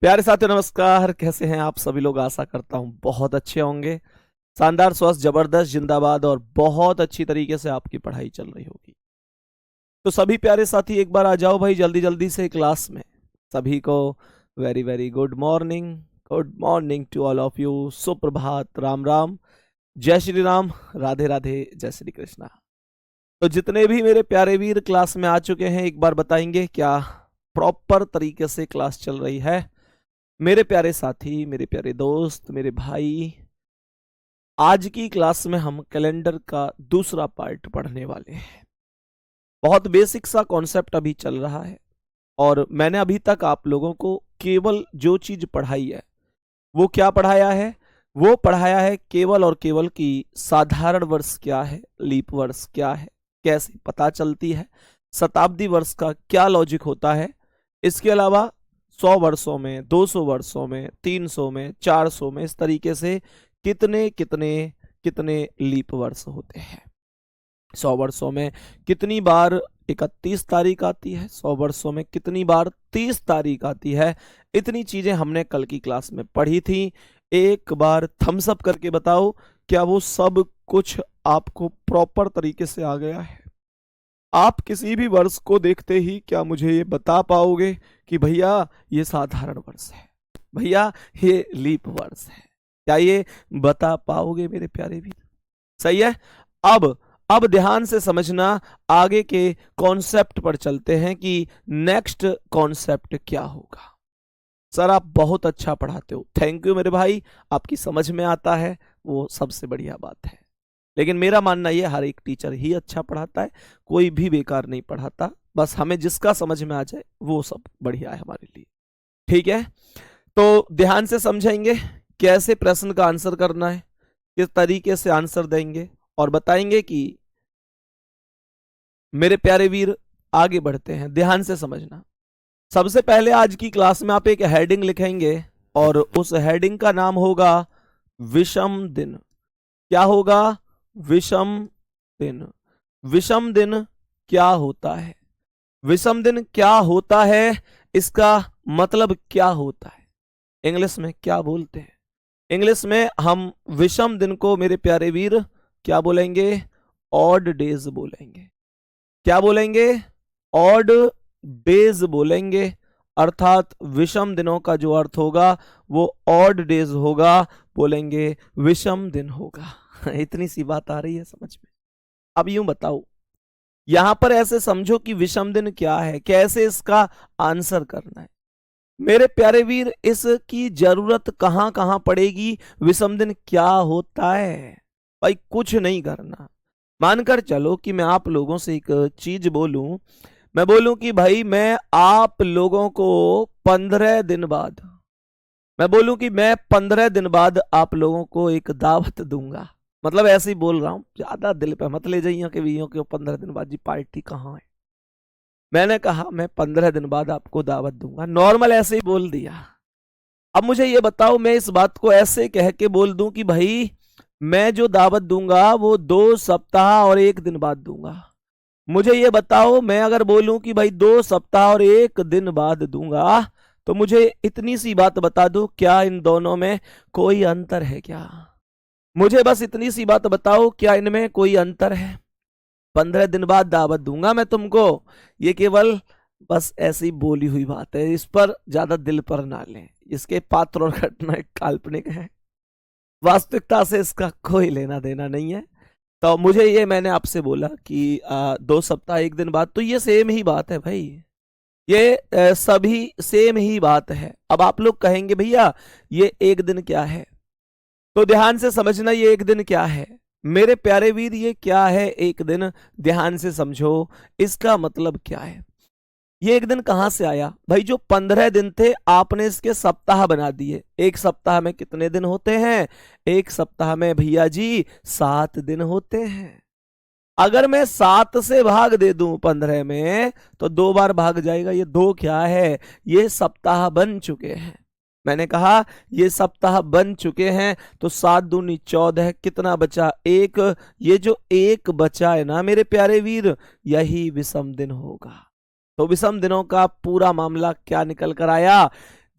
प्यारे साथियों नमस्कार। कैसे हैं आप सभी लोग? आशा करता हूं बहुत अच्छे होंगे। शानदार, स्वस्थ, जबरदस्त, जिंदाबाद और बहुत अच्छी तरीके से आपकी पढ़ाई चल रही होगी। तो सभी प्यारे साथी एक बार आ जाओ भाई जल्दी जल्दी से क्लास में। सभी को very very good morning. Good morning to all of you. सुप्रभात, राम राम, जय श्री राम, राधे राधे, जय श्री कृष्णा। तो जितने भी मेरे प्यारे वीर क्लास में आ चुके हैं एक बार बताएंगे क्या प्रॉपर तरीके से क्लास चल रही है? मेरे प्यारे साथी, मेरे प्यारे दोस्त, मेरे भाई, आज की क्लास में हम कैलेंडर का दूसरा पार्ट पढ़ने वाले हैं। बहुत बेसिक सा कॉन्सेप्ट अभी चल रहा है और मैंने अभी तक आप लोगों को केवल जो चीज पढ़ाई है वो क्या पढ़ाया है? वो पढ़ाया है केवल और केवल कि साधारण वर्ष क्या है, लीप वर्ष क्या है, कैसे पता चलती है, शताब्दी वर्ष का क्या लॉजिक होता है। इसके अलावा 100 वर्षों में, 200 वर्षों में, 300 में, 400 में, इस तरीके से कितने कितने कितने लीप वर्ष होते हैं। 100 वर्षों में कितनी बार 31 तारीख आती है, 100 वर्षों में कितनी बार 30 तारीख आती है। इतनी चीजें हमने कल की क्लास में पढ़ी थी। एक बार थम्स अप करके बताओ क्या वो सब कुछ आपको प्रॉपर तरीके से आ गया है? आप किसी भी वर्ष को देखते ही क्या मुझे ये बता पाओगे कि भैया ये साधारण वर्ष है, भैया ये लीप वर्ष है? क्या ये बता पाओगे मेरे प्यारे भी? सही है। अब ध्यान से समझना, आगे के कॉन्सेप्ट पर चलते हैं कि नेक्स्ट कॉन्सेप्ट क्या होगा। सर आप बहुत अच्छा पढ़ाते हो, थैंक यू मेरे भाई, आपकी समझ में आता है वो सबसे बढ़िया बात है। लेकिन मेरा मानना यह हर एक टीचर ही अच्छा पढ़ाता है, कोई भी बेकार नहीं पढ़ाता। बस हमें जिसका समझ में आ जाए वो सब बढ़िया है हमारे लिए। ठीक है, तो ध्यान से समझेंगे कैसे प्रश्न का आंसर करना है, किस तरीके से आंसर देंगे और बताएंगे कि मेरे प्यारे वीर आगे बढ़ते हैं। ध्यान से समझना। सबसे पहले आज की क्लास में आप एक हेडिंग लिखेंगे और उस हेडिंग का नाम होगा विषम दिन। क्या होगा? विषम दिन। विषम दिन क्या होता है? विषम दिन क्या होता है, इसका मतलब क्या होता है? इंग्लिश में क्या बोलते हैं? इंग्लिश में हम विषम दिन को मेरे प्यारे वीर क्या बोलेंगे? ऑड डेज बोलेंगे। क्या बोलेंगे? ऑड डेज बोलेंगे। अर्थात विषम दिनों का जो अर्थ होगा वो ऑड डेज होगा, बोलेंगे विषम दिन होगा। इतनी सी बात आ रही है समझ में? अब यूं बताओ, यहां पर ऐसे समझो कि विषम दिन क्या है, कैसे इसका आंसर करना है। मेरे प्यारे वीर इसकी जरूरत कहां कहां पड़ेगी? विषम दिन क्या होता है भाई? कुछ नहीं करना। मानकर चलो कि मैं आप लोगों से एक चीज बोलूं, मैं बोलूं कि भाई मैं आप लोगों को 15 दिन बाद, मैं बोलूं कि मैं 15 दिन बाद आप लोगों को एक दावत दूंगा। मतलब ऐसे ही बोल रहा हूं, ज्यादा दिल पे मत ले जाइए कि भैया के 15 दिन बाद जी पार्टी कहाँ है। मैंने कहा मैं 15 दिन बाद आपको दावत दूंगा, नॉर्मल ऐसे ही बोल दिया। अब मुझे ये बताओ, मैं इस बात को ऐसे कह के बोल दूं कि भाई मैं जो दावत दूंगा वो 2 सप्ताह और 1 दिन बाद दूंगा। मुझे ये बताओ, मैं अगर बोलूं कि भाई 2 सप्ताह और 1 दिन बाद दूंगा, तो मुझे इतनी सी बात बता दो, क्या इन दोनों में कोई अंतर है क्या? मुझे बस इतनी सी बात बताओ, क्या इनमें कोई अंतर है? 15 दिन बाद दावत दूंगा मैं तुमको, ये केवल बस ऐसी बोली हुई बात है, इस पर ज्यादा दिल पर ना लें। इसके पात्र और घटना एक काल्पनिक है, वास्तविकता से इसका कोई लेना देना नहीं है। तो मुझे ये, मैंने आपसे बोला कि 2 सप्ताह 1 दिन बाद, तो ये सेम ही बात है भाई, ये सभी सेम ही बात है। अब आप लोग कहेंगे भैया ये 1 दिन क्या है, तो ध्यान से समझना ये 1 दिन क्या है। मेरे प्यारे वीर ये क्या है 1 दिन, ध्यान से समझो इसका मतलब क्या है। ये 1 दिन कहां से आया भाई? जो 15 दिन थे आपने इसके सप्ताह बना दिए। 1 सप्ताह में कितने दिन होते हैं? 1 सप्ताह में भैया जी 7 दिन होते हैं। अगर मैं 7 से भाग दे दूं 15 में तो 2 बार भाग जाएगा। ये 2 क्या है? ये सप्ताह बन चुके हैं। मैंने कहा ये सप्ताह बन चुके हैं, तो 7 दूनी 14, कितना बचा? 1। ये जो 1 बचा है ना मेरे प्यारे वीर, यही विषम दिन होगा। तो विषम दिनों का पूरा मामला क्या निकल कर आया?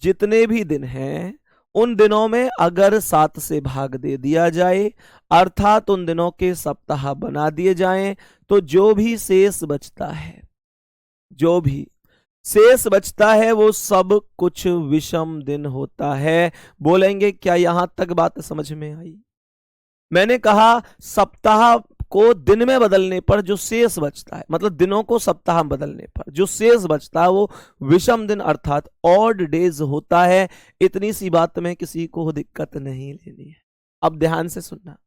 जितने भी दिन हैं उन दिनों में अगर 7 से भाग दे दिया जाए, अर्थात उन दिनों के सप्ताह बना दिए जाएं, तो जो भी शेष बचता है, जो भी शेष बचता है वो सब कुछ विषम दिन होता है। बोलेंगे क्या यहां तक बात समझ में आई? मैंने कहा सप्ताह को दिन में बदलने पर जो शेष बचता है, मतलब दिनों को सप्ताह में बदलने पर जो शेष बचता है वो विषम दिन अर्थात ऑड डेज होता है। इतनी सी बात में किसी को दिक्कत नहीं लेनी है। अब ध्यान से सुनना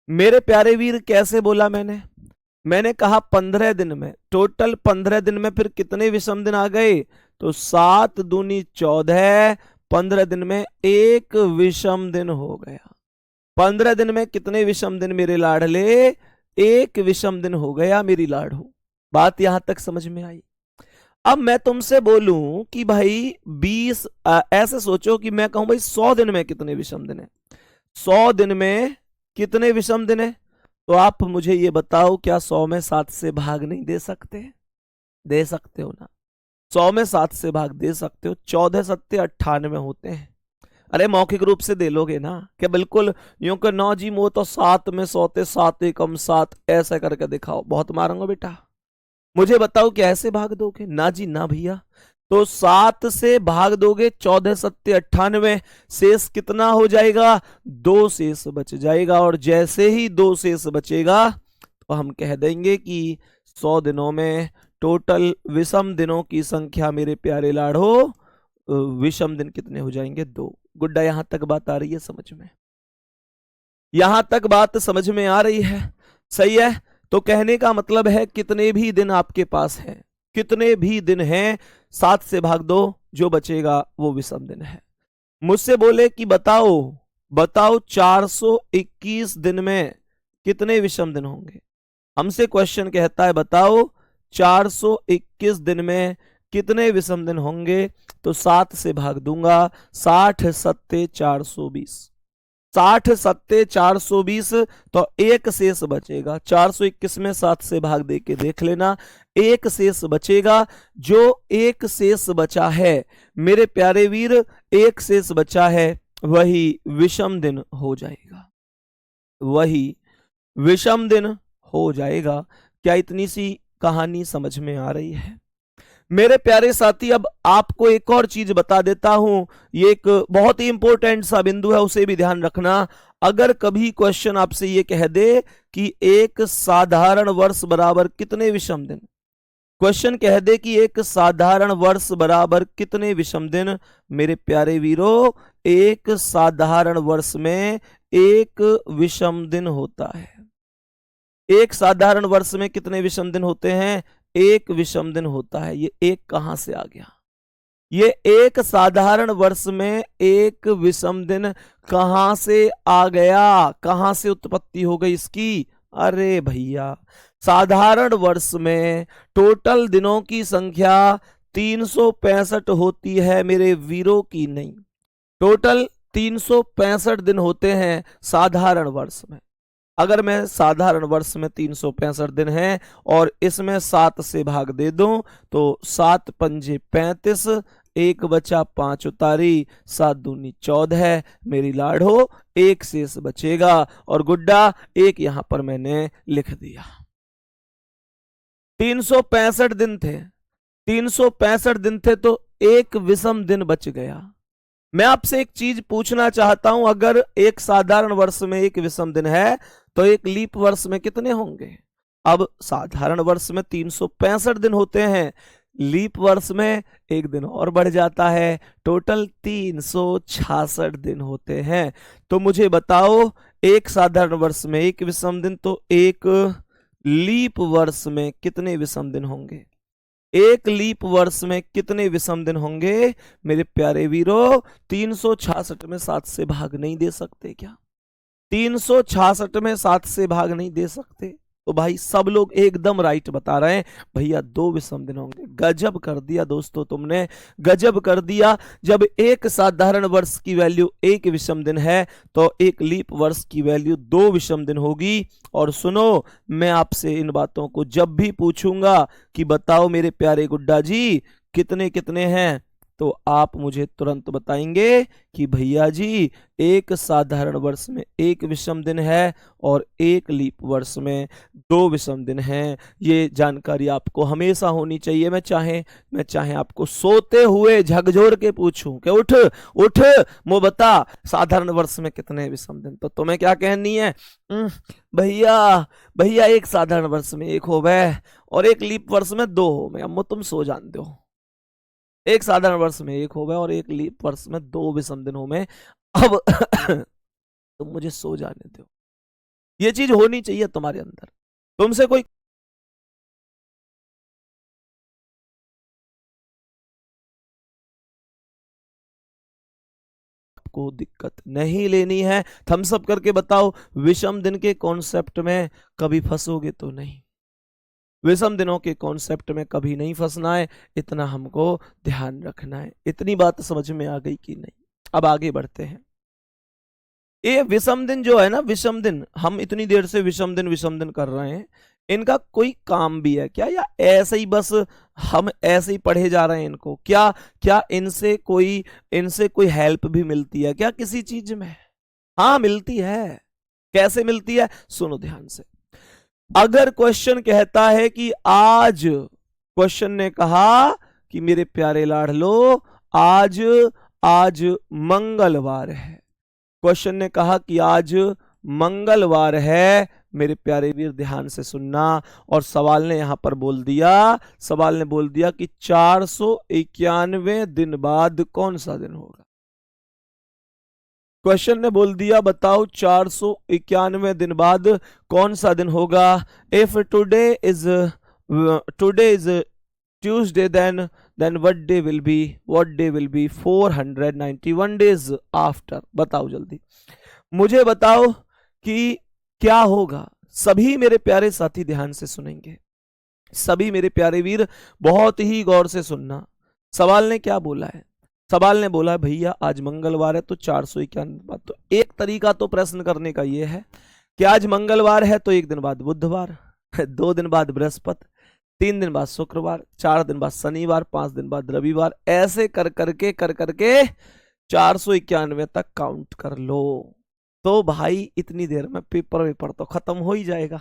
मेरे प्यारे वीर, कैसे बोला मैंने कहा 15 दिन में, टोटल 15 दिन में फिर कितने विषम दिन आ गए? तो 7 दूनी 14, 15 दिन में एक विषम दिन हो गया। 15 दिन में कितने विषम दिन मेरे लाडले? एक विषम दिन हो गया मेरी लाडो। बात यहां तक समझ में आई? अब मैं तुमसे बोलूं कि भाई 20 ऐसे सोचो कि मैं कहूं भाई 100 दिन में कितने विषम दिन है? 100 दिन में कितने विषम दिन है? तो आप मुझे ये बताओ, क्या 100 में 7 से भाग नहीं दे सकते? दे सकते हो ना? 100 में 7 से भाग दे सकते हो। 14 सत्ते 98 होते हैं। अरे मौखिक रूप से दे लोगे ना? क्या बिल्कुल यूं कि 9 जी मो तो 7 में 100 7 एकम 7 ऐसा करके दिखाओ, बहुत मारूंगा बेटा। मुझे बताओ कि ऐसे भाग दोगे? ना जी ना भैया। तो 7 से भाग दोगे, 14 सत्ते 98, शेष कितना हो जाएगा? 2 शेष बच जाएगा। और जैसे ही 2 शेष बचेगा तो हम कह देंगे कि 100 दिनों में टोटल विषम दिनों की संख्या मेरे प्यारे लाड़ो, विषम दिन कितने हो जाएंगे? 2। गुड्डा यहां तक बात आ रही है समझ में? यहां तक बात समझ में आ रही है? सही है। तो कहने का मतलब है कितने भी दिन आपके पास है, कितने भी दिन हैं, 7 से भाग दो, जो बचेगा वो विषम दिन है। मुझसे बोले कि बताओ 421 दिन में कितने विषम दिन होंगे? हमसे क्वेश्चन कहता है बताओ 421 दिन में कितने विषम दिन होंगे? तो 7 से भाग दूंगा, 60 सत्ते 420, 60 सत्ते 420, तो एक शेष बचेगा। 421 में 7 से भाग दे के देख लेना, एक शेष बचेगा। जो एक शेष बचा है मेरे प्यारे वीर, एक शेष बचा है, वही विषम दिन हो जाएगा, वही विषम दिन हो जाएगा। क्या इतनी सी कहानी समझ में आ रही है? मेरे प्यारे साथी, अब आपको एक और चीज बता देता हूं, ये एक बहुत ही इंपॉर्टेंट सा बिंदु है, उसे भी ध्यान रखना। अगर कभी क्वेश्चन आपसे ये कह दे कि एक साधारण वर्ष बराबर कितने विषम दिन, क्वेश्चन कह दे कि एक साधारण वर्ष बराबर कितने विषम दिन, मेरे प्यारे वीरों, एक साधारण वर्ष में एक विषम दिन होता है। एक साधारण वर्ष में कितने विषम दिन होते हैं? एक विषम दिन होता है। ये एक कहां से आ गया? ये एक साधारण वर्ष में एक विषम दिन कहां से आ गया? कहां से उत्पत्ति हो गई इसकी? अरे भैया, साधारण वर्ष में टोटल दिनों की संख्या 365 होती है मेरे वीरों की नहीं, टोटल 365 दिन होते हैं साधारण वर्ष में। अगर मैं साधारण वर्ष में 365 दिन हैं और इसमें 7 से भाग दे दूं तो 7 पंजे 35, एक बचा 5 उतारी, 7 दूनी 14, मेरी लाडो एक शेष बचेगा। और गुड्डा एक यहां पर मैंने लिख दिया। 365 दिन थे, 365 दिन थे तो एक विषम दिन बच गया। मैं आपसे एक चीज पूछना चाहता हूं, अगर एक साधारण वर्ष में एक विषम दिन है तो एक लीप वर्ष में कितने होंगे? अब साधारण वर्ष में 365 दिन होते हैं, लीप वर्ष में एक दिन और बढ़ जाता है, टोटल 366 दिन होते हैं। तो मुझे बताओ एक साधारण वर्ष में एक विषम दिन, तो एक लीप वर्ष में कितने विषम दिन होंगे? एक लीप वर्ष में कितने विषम दिन होंगे मेरे प्यारे वीरों? 366 में 7 से भाग नहीं दे सकते क्या? 366 में 7 से भाग नहीं दे सकते? तो भाई सब लोग एकदम राइट बता रहे हैं, भैया 2 विषम दिन होंगे। गजब कर दिया दोस्तों, तुमने गजब कर दिया। जब एक साधारण वर्ष की वैल्यू एक विषम दिन है तो एक लीप वर्ष की वैल्यू 2 विषम दिन होगी। और सुनो, मैं आपसे इन बातों को जब भी पूछूंगा कि बताओ मेरे प्यारे गुड्डा जी कितने कितने हैं, तो आप मुझे तुरंत बताएंगे कि भैया जी एक साधारण वर्ष में एक विषम दिन है और एक लीप वर्ष में 2 विषम दिन हैं। ये जानकारी आपको हमेशा होनी चाहिए। मैं चाहे आपको सोते हुए झकझोर के पूछूं कि उठ उठ मो बता साधारण वर्ष में कितने विषम दिन, तो तुम्हें क्या कहनी है? भैया भैया एक साधारण वर्ष में एक हो गए और एक लीप वर्ष में 2 हो गए। अब तुम सो जानते हो, एक साधारण वर्ष में एक हो गए और एक लीप वर्ष में 2 विषम दिन हो गए। अब तुम मुझे सो जाने दो। ये चीज होनी चाहिए तुम्हारे अंदर। तुमसे कोई को दिक्कत नहीं लेनी है। थम्स अप करके बताओ विषम दिन के कॉन्सेप्ट में कभी फंसोगे तो नहीं। विषम दिनों के कॉन्सेप्ट में कभी नहीं फंसना है, इतना हमको ध्यान रखना है। इतनी बात समझ में आ गई कि नहीं? अब आगे बढ़ते हैं। ये विषम दिन जो है ना, विषम दिन, हम इतनी देर से विषम दिन कर रहे हैं, इनका कोई काम भी है क्या, या ऐसे ही बस हम ऐसे ही पढ़े जा रहे हैं इनको? क्या क्या इनसे कोई हेल्प भी मिलती है क्या किसी चीज में? हाँ मिलती है। कैसे मिलती है? सुनो ध्यान से। अगर क्वेश्चन कहता है कि आज, क्वेश्चन ने कहा कि मेरे प्यारे लाडलो आज आज मंगलवार है, क्वेश्चन ने कहा कि आज मंगलवार है, मेरे प्यारे वीर ध्यान से सुनना। और सवाल ने यहां पर बोल दिया, सवाल ने बोल दिया कि 491 दिन बाद कौन सा दिन होगा। क्वेश्चन ने बोल दिया बताओ 491 दिन बाद कौन सा दिन होगा। If today is Tuesday then what day will be 491 days after. बताओ जल्दी मुझे बताओ कि क्या होगा। सभी मेरे प्यारे साथी ध्यान से सुनेंगे, सभी मेरे प्यारे वीर बहुत ही गौर से सुनना। सवाल ने क्या बोला है? सवाल ने बोला भैया आज मंगलवार है तो 491 बाद। तो एक तरीका तो प्रश्न करने का ये है कि आज मंगलवार है तो एक दिन बाद बुधवार, 2 दिन बाद बृहस्पति, 3 दिन बाद शुक्रवार, 4 दिन बाद शनिवार, 5 दिन बाद रविवार, ऐसे कर करके 491 तक काउंट कर लो। तो भाई इतनी देर में पेपर तो खत्म हो ही जाएगा।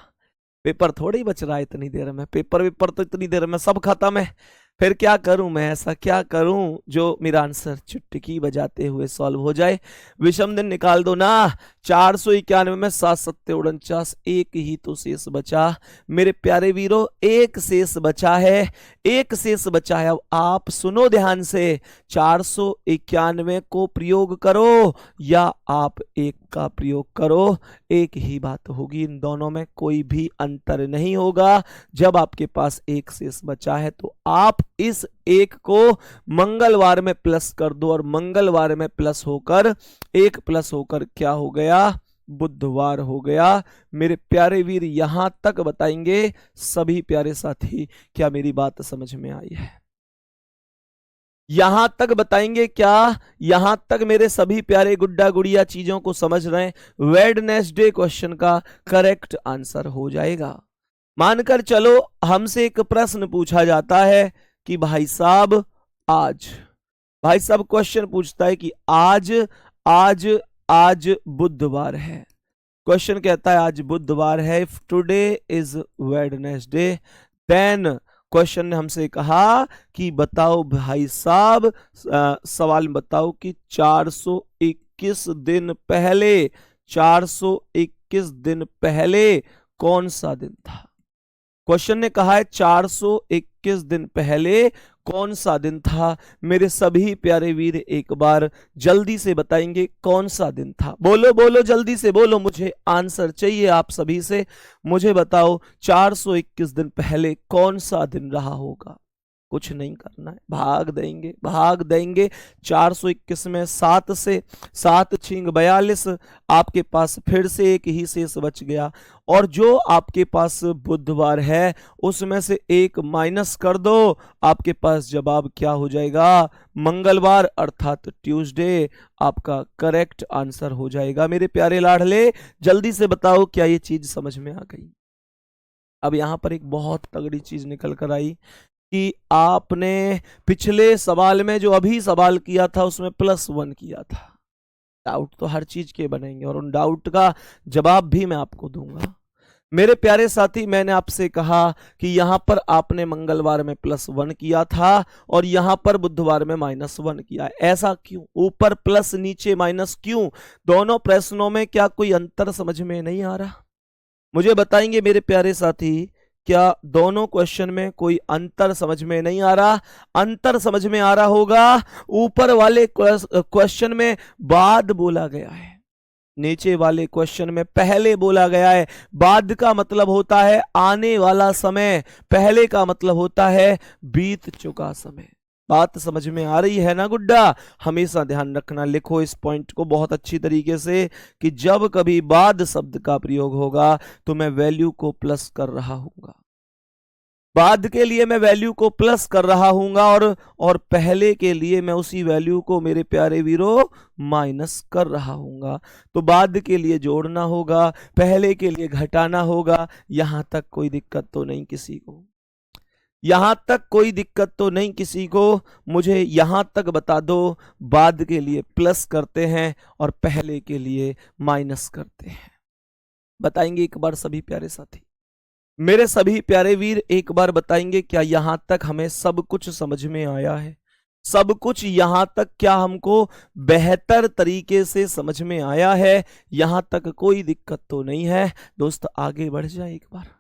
पेपर थोड़ी बच रहा है इतनी देर में, पेपर तो इतनी देर में सब खत्म है। फिर क्या करूं मैं, ऐसा क्या करूं जो मेरा आंसर चुटकी बजाते हुए सॉल्व हो जाए। विषम दिन निकाल दो ना, 491 में 7 7 49, एक ही तो शेष बचा मेरे प्यारे वीरों, एक शेष बचा है, एक शेष बचा है। अब आप सुनो ध्यान से, 491 को प्रयोग करो या आप एक का प्रयोग करो, एक ही बात होगी। इन दोनों में कोई भी अंतर नहीं होगा। जब आपके पास एक शेष बचा है तो आप इस एक को मंगलवार में प्लस कर दो और मंगलवार में प्लस होकर एक प्लस होकर क्या हो गया? बुधवार हो गया। मेरे प्यारे वीर यहां तक बताएंगे सभी प्यारे साथी, क्या मेरी बात समझ में आई है? यहां तक बताएंगे क्या? यहां तक मेरे सभी प्यारे गुड्डा गुड़िया चीजों को समझ रहे हैं? वेडनेसडे क्वेश्चन का करेक्ट आंसर हो जाएगा। मानकर चलो हमसे एक प्रश्न पूछा जाता है कि भाई साहब क्वेश्चन पूछता है कि आज बुधवार है। क्वेश्चन कहता है आज बुधवार है। If today is Wednesday then, question ने हमसे कहा कि बताओ भाई साहब, सवाल में बताओ कि 421 दिन पहले कौन सा दिन था। क्वेश्चन ने कहा है 421 दिन पहले कौन सा दिन था। मेरे सभी प्यारे वीर एक बार जल्दी से बताएंगे कौन सा दिन था। बोलो बोलो जल्दी से बोलो, मुझे आंसर चाहिए आप सभी से। मुझे बताओ 421 दिन पहले कौन सा दिन रहा होगा। कुछ नहीं करना है, भाग देंगे। 421 में 7 से 7 छिंग 42, आपके पास फिर से एक ही शेष बच गया और जो आपके पास बुधवार है उसमें से एक माइनस कर दो, आपके पास जवाब क्या हो जाएगा? मंगलवार अर्थात ट्यूसडे आपका करेक्ट आंसर हो जाएगा। मेरे प्यारे लाडले जल्दी से बताओ क्या ये चीज समझ में आ गई? अब यहां पर एक बहुत तगड़ी चीज निकल कर आई कि आपने पिछले सवाल में जो अभी सवाल किया था उसमें +1 किया था। डाउट तो हर चीज के बनेंगे और उन डाउट का जवाब भी मैं आपको दूंगा। मेरे प्यारे साथी, मैंने आपसे कहा कि यहां पर आपने मंगलवार में +1 किया था और यहां पर बुधवार में -1 किया। ऐसा क्यों? ऊपर प्लस नीचे माइनस क्यों? दोनों प्रश्नों में क्या कोई अंतर समझ में नहीं आ रहा? मुझे बताएंगे मेरे प्यारे साथी, क्या दोनों क्वेश्चन में कोई अंतर समझ में नहीं आ रहा? अंतर समझ में आ रहा होगा। ऊपर वाले क्वेश्चन में बाद बोला गया है, नीचे वाले क्वेश्चन में पहले बोला गया है। बाद का मतलब होता है आने वाला समय, पहले का मतलब होता है बीत चुका समय। बात समझ में आ रही है ना गुड्डा? हमेशा ध्यान रखना, लिखो इस पॉइंट को बहुत अच्छी तरीके से कि जब कभी बाद शब्द का प्रयोग होगा तो मैं वैल्यू को प्लस कर रहा हूंगा। बाद के लिए मैं वैल्यू को प्लस कर रहा हूंगा और पहले के लिए मैं उसी वैल्यू को मेरे प्यारे वीरों माइनस कर रहा हूंगा। तो बाद के लिए जोड़ना होगा, पहले के लिए घटाना होगा। यहां तक कोई दिक्कत तो नहीं किसी को? यहां तक कोई दिक्कत तो नहीं किसी को? मुझे यहां तक बता दो, बाद के लिए प्लस करते हैं और पहले के लिए माइनस करते हैं। बताएंगे एक बार सभी प्यारे साथी? मेरे सभी प्यारे वीर एक बार बताएंगे, क्या यहां तक हमें सब कुछ समझ में आया है? सब कुछ यहां तक क्या हमको बेहतर तरीके से समझ में आया है? यहां तक कोई दिक्कत तो नहीं है? दोस्त आगे बढ़ जाए एक बार।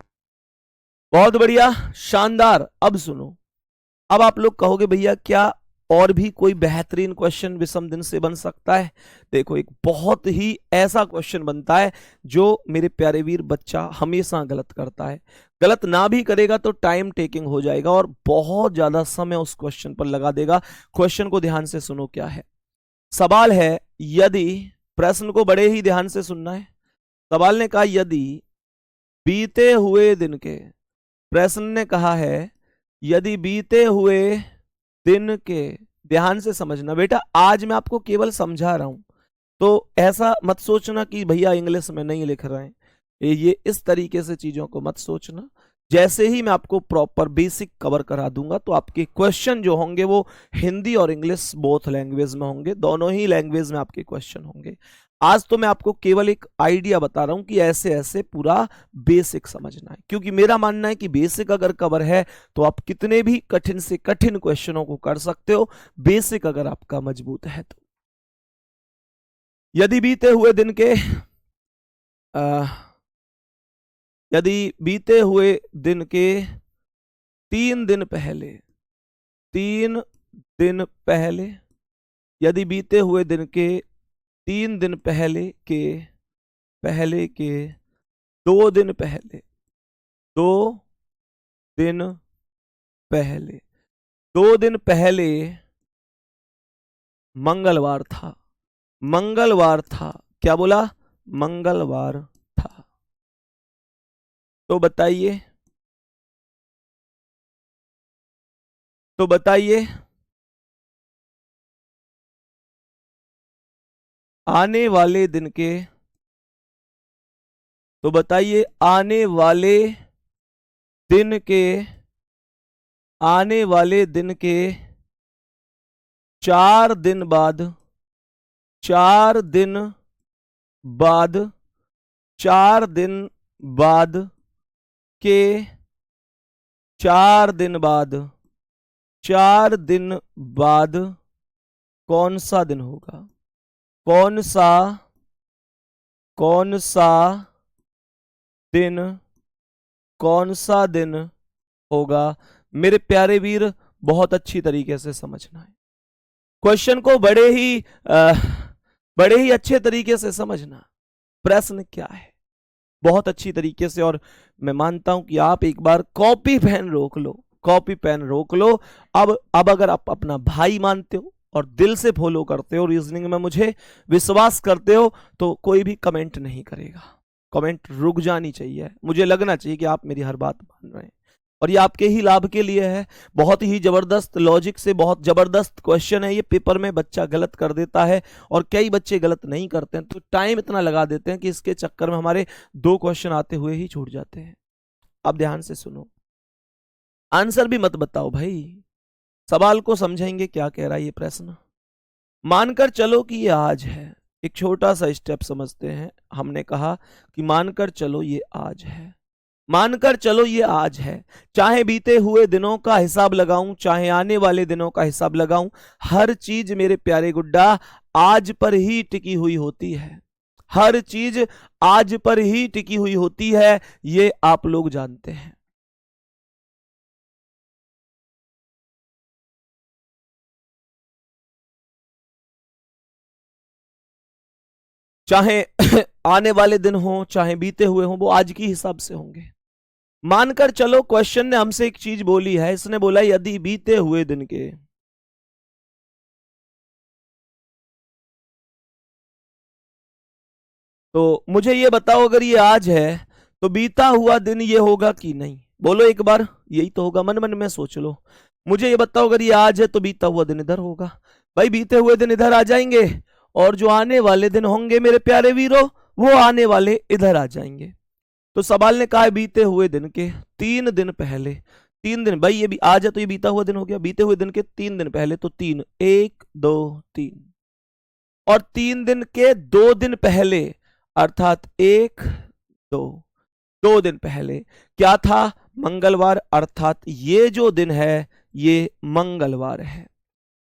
बहुत बढ़िया, शानदार। अब सुनो, अब आप लोग कहोगे भैया क्या और भी कोई बेहतरीन क्वेश्चन विषम दिन से बन सकता है? देखो, एक बहुत ही ऐसा क्वेश्चन बनता है जो मेरे प्यारे वीर बच्चा हमेशा गलत करता है। गलत ना भी करेगा तो टाइम टेकिंग हो जाएगा और बहुत ज्यादा समय उस क्वेश्चन पर लगा देगा। क्वेश्चन को ध्यान से सुनो, क्या है सवाल है। यदि, प्रश्न को बड़े ही ध्यान से सुनना है। सवाल ने कहा यदि बीते हुए दिन के, प्रश्न ने कहा है यदि बीते हुए दिन के, ध्यान से समझना बेटा, आज मैं आपको केवल समझा रहा हूं, तो ऐसा मत सोचना कि भैया इंग्लिश में नहीं लिख रहे हैं। ये इस तरीके से चीजों को मत सोचना। जैसे ही मैं आपको प्रॉपर बेसिक कवर करा दूंगा तो आपके क्वेश्चन जो होंगे वो हिंदी और इंग्लिश बोथ लैंग्वेज में होंगे, दोनों ही लैंग्वेज में आपके क्वेश्चन होंगे। आज तो मैं आपको केवल एक आइडिया बता रहा हूं कि ऐसे ऐसे पूरा बेसिक समझना है, क्योंकि मेरा मानना है कि बेसिक अगर कवर है तो आप कितने भी कठिन से कठिन क्वेश्चनों को कर सकते हो, बेसिक अगर आपका मजबूत है तो। यदि बीते हुए दिन के यदि बीते हुए दिन के 3 दिन पहले, 3 दिन पहले, यदि बीते हुए दिन के 3 दिन पहले के 2 दिन पहले, 2 दिन पहले, 2 दिन पहले मंगलवार था, मंगलवार था। क्या बोला? मंगलवार था। तो बताइए, तो बताइए आने वाले दिन के, तो बताइए आने वाले दिन के, आने वाले दिन के 4 दिन बाद, 4 दिन बाद, 4 दिन बाद के 4 दिन बाद, 4 दिन बाद कौन सा दिन होगा? कौन सा, कौन सा दिन, कौन सा दिन होगा? मेरे प्यारे वीर बहुत अच्छी तरीके से समझना है क्वेश्चन को, बड़े ही अच्छे तरीके से समझना। प्रश्न क्या है बहुत अच्छी तरीके से, और मैं मानता हूं कि आप एक बार कॉपी पेन रोक लो, कॉपी पेन रोक लो। अब अगर आप अपना भाई मानते हो और दिल से फॉलो करते हो, रीजनिंग में मुझे विश्वास करते हो, तो कोई भी कमेंट नहीं करेगा। कमेंट रुक जानी चाहिए। मुझे लगना चाहिए कि आप मेरी हर बात मान रहे हैं और ये आपके ही लाभ के लिए है। बहुत ही जबरदस्त लॉजिक से बहुत जबरदस्त क्वेश्चन है ये। पेपर में बच्चा गलत कर देता है और कई बच्चे गलत नहीं करते हैं, तो टाइम इतना लगा देते हैं कि इसके चक्कर में हमारे 2 क्वेश्चन आते हुए ही छूट जाते हैं। अब ध्यान से सुनो, आंसर भी मत बताओ भाई, सवाल को समझेंगे क्या कह रहा है ये प्रश्न। मानकर चलो कि ये आज है, एक छोटा सा स्टेप समझते हैं। हमने कहा कि मानकर चलो ये आज है, मानकर चलो ये आज है, चाहे बीते हुए दिनों का हिसाब लगाऊं, चाहे आने वाले दिनों का हिसाब लगाऊं, हर चीज मेरे प्यारे गुड्डा आज पर ही टिकी हुई होती है, हर चीज आज पर ही टिकी हुई होती है, ये आप लोग जानते हैं। चाहे आने वाले दिन हो, चाहे बीते हुए हो, वो आज के हिसाब से होंगे। मानकर चलो क्वेश्चन ने हमसे एक चीज बोली है, इसने बोला यदि बीते हुए दिन के, तो मुझे ये बताओ अगर ये आज है तो बीता हुआ दिन ये होगा कि नहीं, बोलो एक बार, यही तो होगा, मन मन में सोच लो। मुझे ये बताओ अगर ये आज है तो बीता हुआ दिन इधर होगा, भाई बीते हुए दिन इधर आ जाएंगे, और जो आने वाले दिन होंगे मेरे प्यारे वीरों वो आने वाले इधर आ जाएंगे। तो सवाल ने कहा है बीते हुए दिन के 3 दिन पहले, 3 दिन, भाई ये भी आज है तो ये बीता हुआ दिन हो गया, बीते हुए दिन के 3 दिन पहले, तो 3, 1 2 3, और 3 दिन के 2 दिन पहले, अर्थात 1 2, 2 दिन पहले क्या था, मंगलवार, अर्थात ये जो दिन है ये मंगलवार है।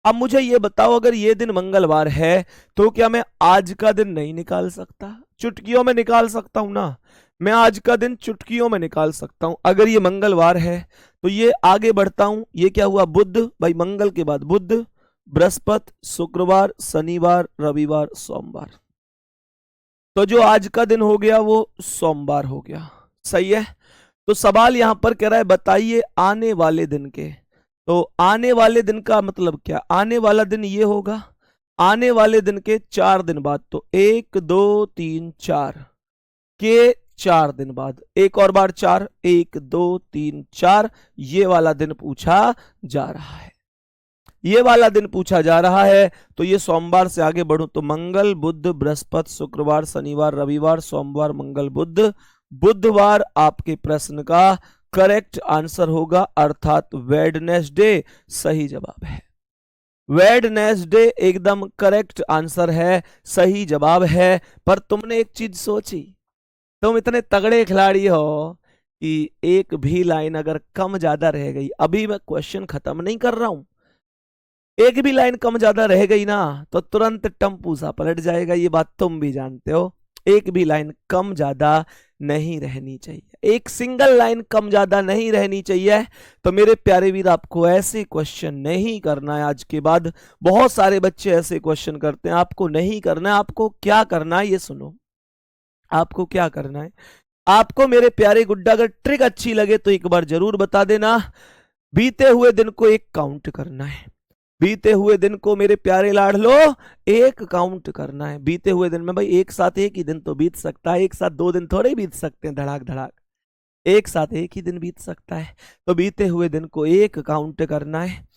अब मुझे ये बताओ अगर ये दिन मंगलवार है तो क्या मैं आज का दिन नहीं निकाल सकता, चुटकियों में निकाल सकता हूं ना, मैं आज का दिन चुटकियों में निकाल सकता हूं। अगर ये मंगलवार है तो ये आगे बढ़ता हूं, ये क्या हुआ, बुध, भाई मंगल के बाद बुध, बृहस्पति, शुक्रवार, शनिवार, रविवार, सोमवार, तो जो आज का दिन हो गया वो सोमवार हो गया, सही है। तो सवाल यहां पर कह रहा है बताइए आने वाले दिन के, तो आने वाले दिन का मतलब क्या, आने वाला दिन ये होगा, आने वाले दिन के 4 दिन बाद, तो 1 2 3 4 के 4 दिन बाद, एक और बार 4, 1 2 3 4, ये वाला दिन पूछा जा रहा है, ये वाला दिन पूछा जा रहा है। तो ये सोमवार से आगे बढ़ूं तो मंगल बुध बृहस्पति शुक्रवार शनिवार रविवार सोमवार मंगल बुध, बुधवार आपके प्रश्न का करेक्ट आंसर होगा, अर्थात वेडनेसडे सही जवाब है, वेडनेसडे एकदम करेक्ट आंसर है, सही जवाब है। पर तुमने एक चीज सोची, तुम इतने तगड़े खिलाड़ी हो कि एक भी लाइन अगर कम ज्यादा रह गई, अभी मैं क्वेश्चन खत्म नहीं कर रहा हूं, एक भी लाइन कम ज्यादा रह गई ना तो तुरंत टम्पू सा पलट जाएगा, ये बात तुम भी जानते हो। एक भी लाइन कम ज्यादा नहीं रहनी चाहिए, एक सिंगल लाइन कम ज्यादा नहीं रहनी चाहिए। तो मेरे प्यारे वीर आपको ऐसे क्वेश्चन नहीं करना है आज के बाद, बहुत सारे बच्चे ऐसे क्वेश्चन करते हैं, आपको नहीं करना है। आपको क्या करना है ये सुनो, आपको क्या करना है, आपको मेरे प्यारे गुड्डा अगर ट्रिक अच्छी लगे तो एक बार जरूर बता देना। बीते हुए दिन को एक काउंट करना है, बीते हुए दिन को मेरे प्यारे लाडलो एक काउंट करना है। बीते हुए दिन में भाई एक साथ एक ही दिन तो बीत सकता है, एक साथ 2 दिन थोड़े बीत सकते हैं धड़ाक धड़ाक, एक साथ एक ही दिन बीत सकता है। तो बीते हुए दिन को एक काउंट करना है,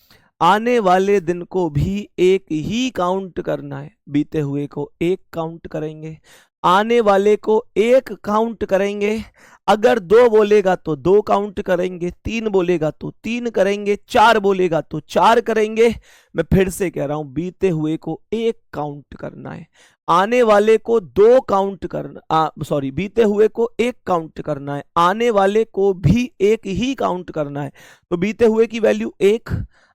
आने वाले दिन को भी एक ही काउंट करना है, बीते हुए को एक काउंट करेंगे, आने वाले को एक काउंट करेंगे, अगर 2 बोलेगा तो 2 काउंट करेंगे, 3 बोलेगा तो 3 करेंगे, 4 बोलेगा तो 4 करेंगे। मैं फिर से कह रहा हूं बीते हुए को एक काउंट करना है, आने वाले को 2 काउंट करना, सॉरी बीते हुए को एक काउंट करना है, आने वाले को भी एक ही काउंट करना है। तो बीते हुए की वैल्यू 1,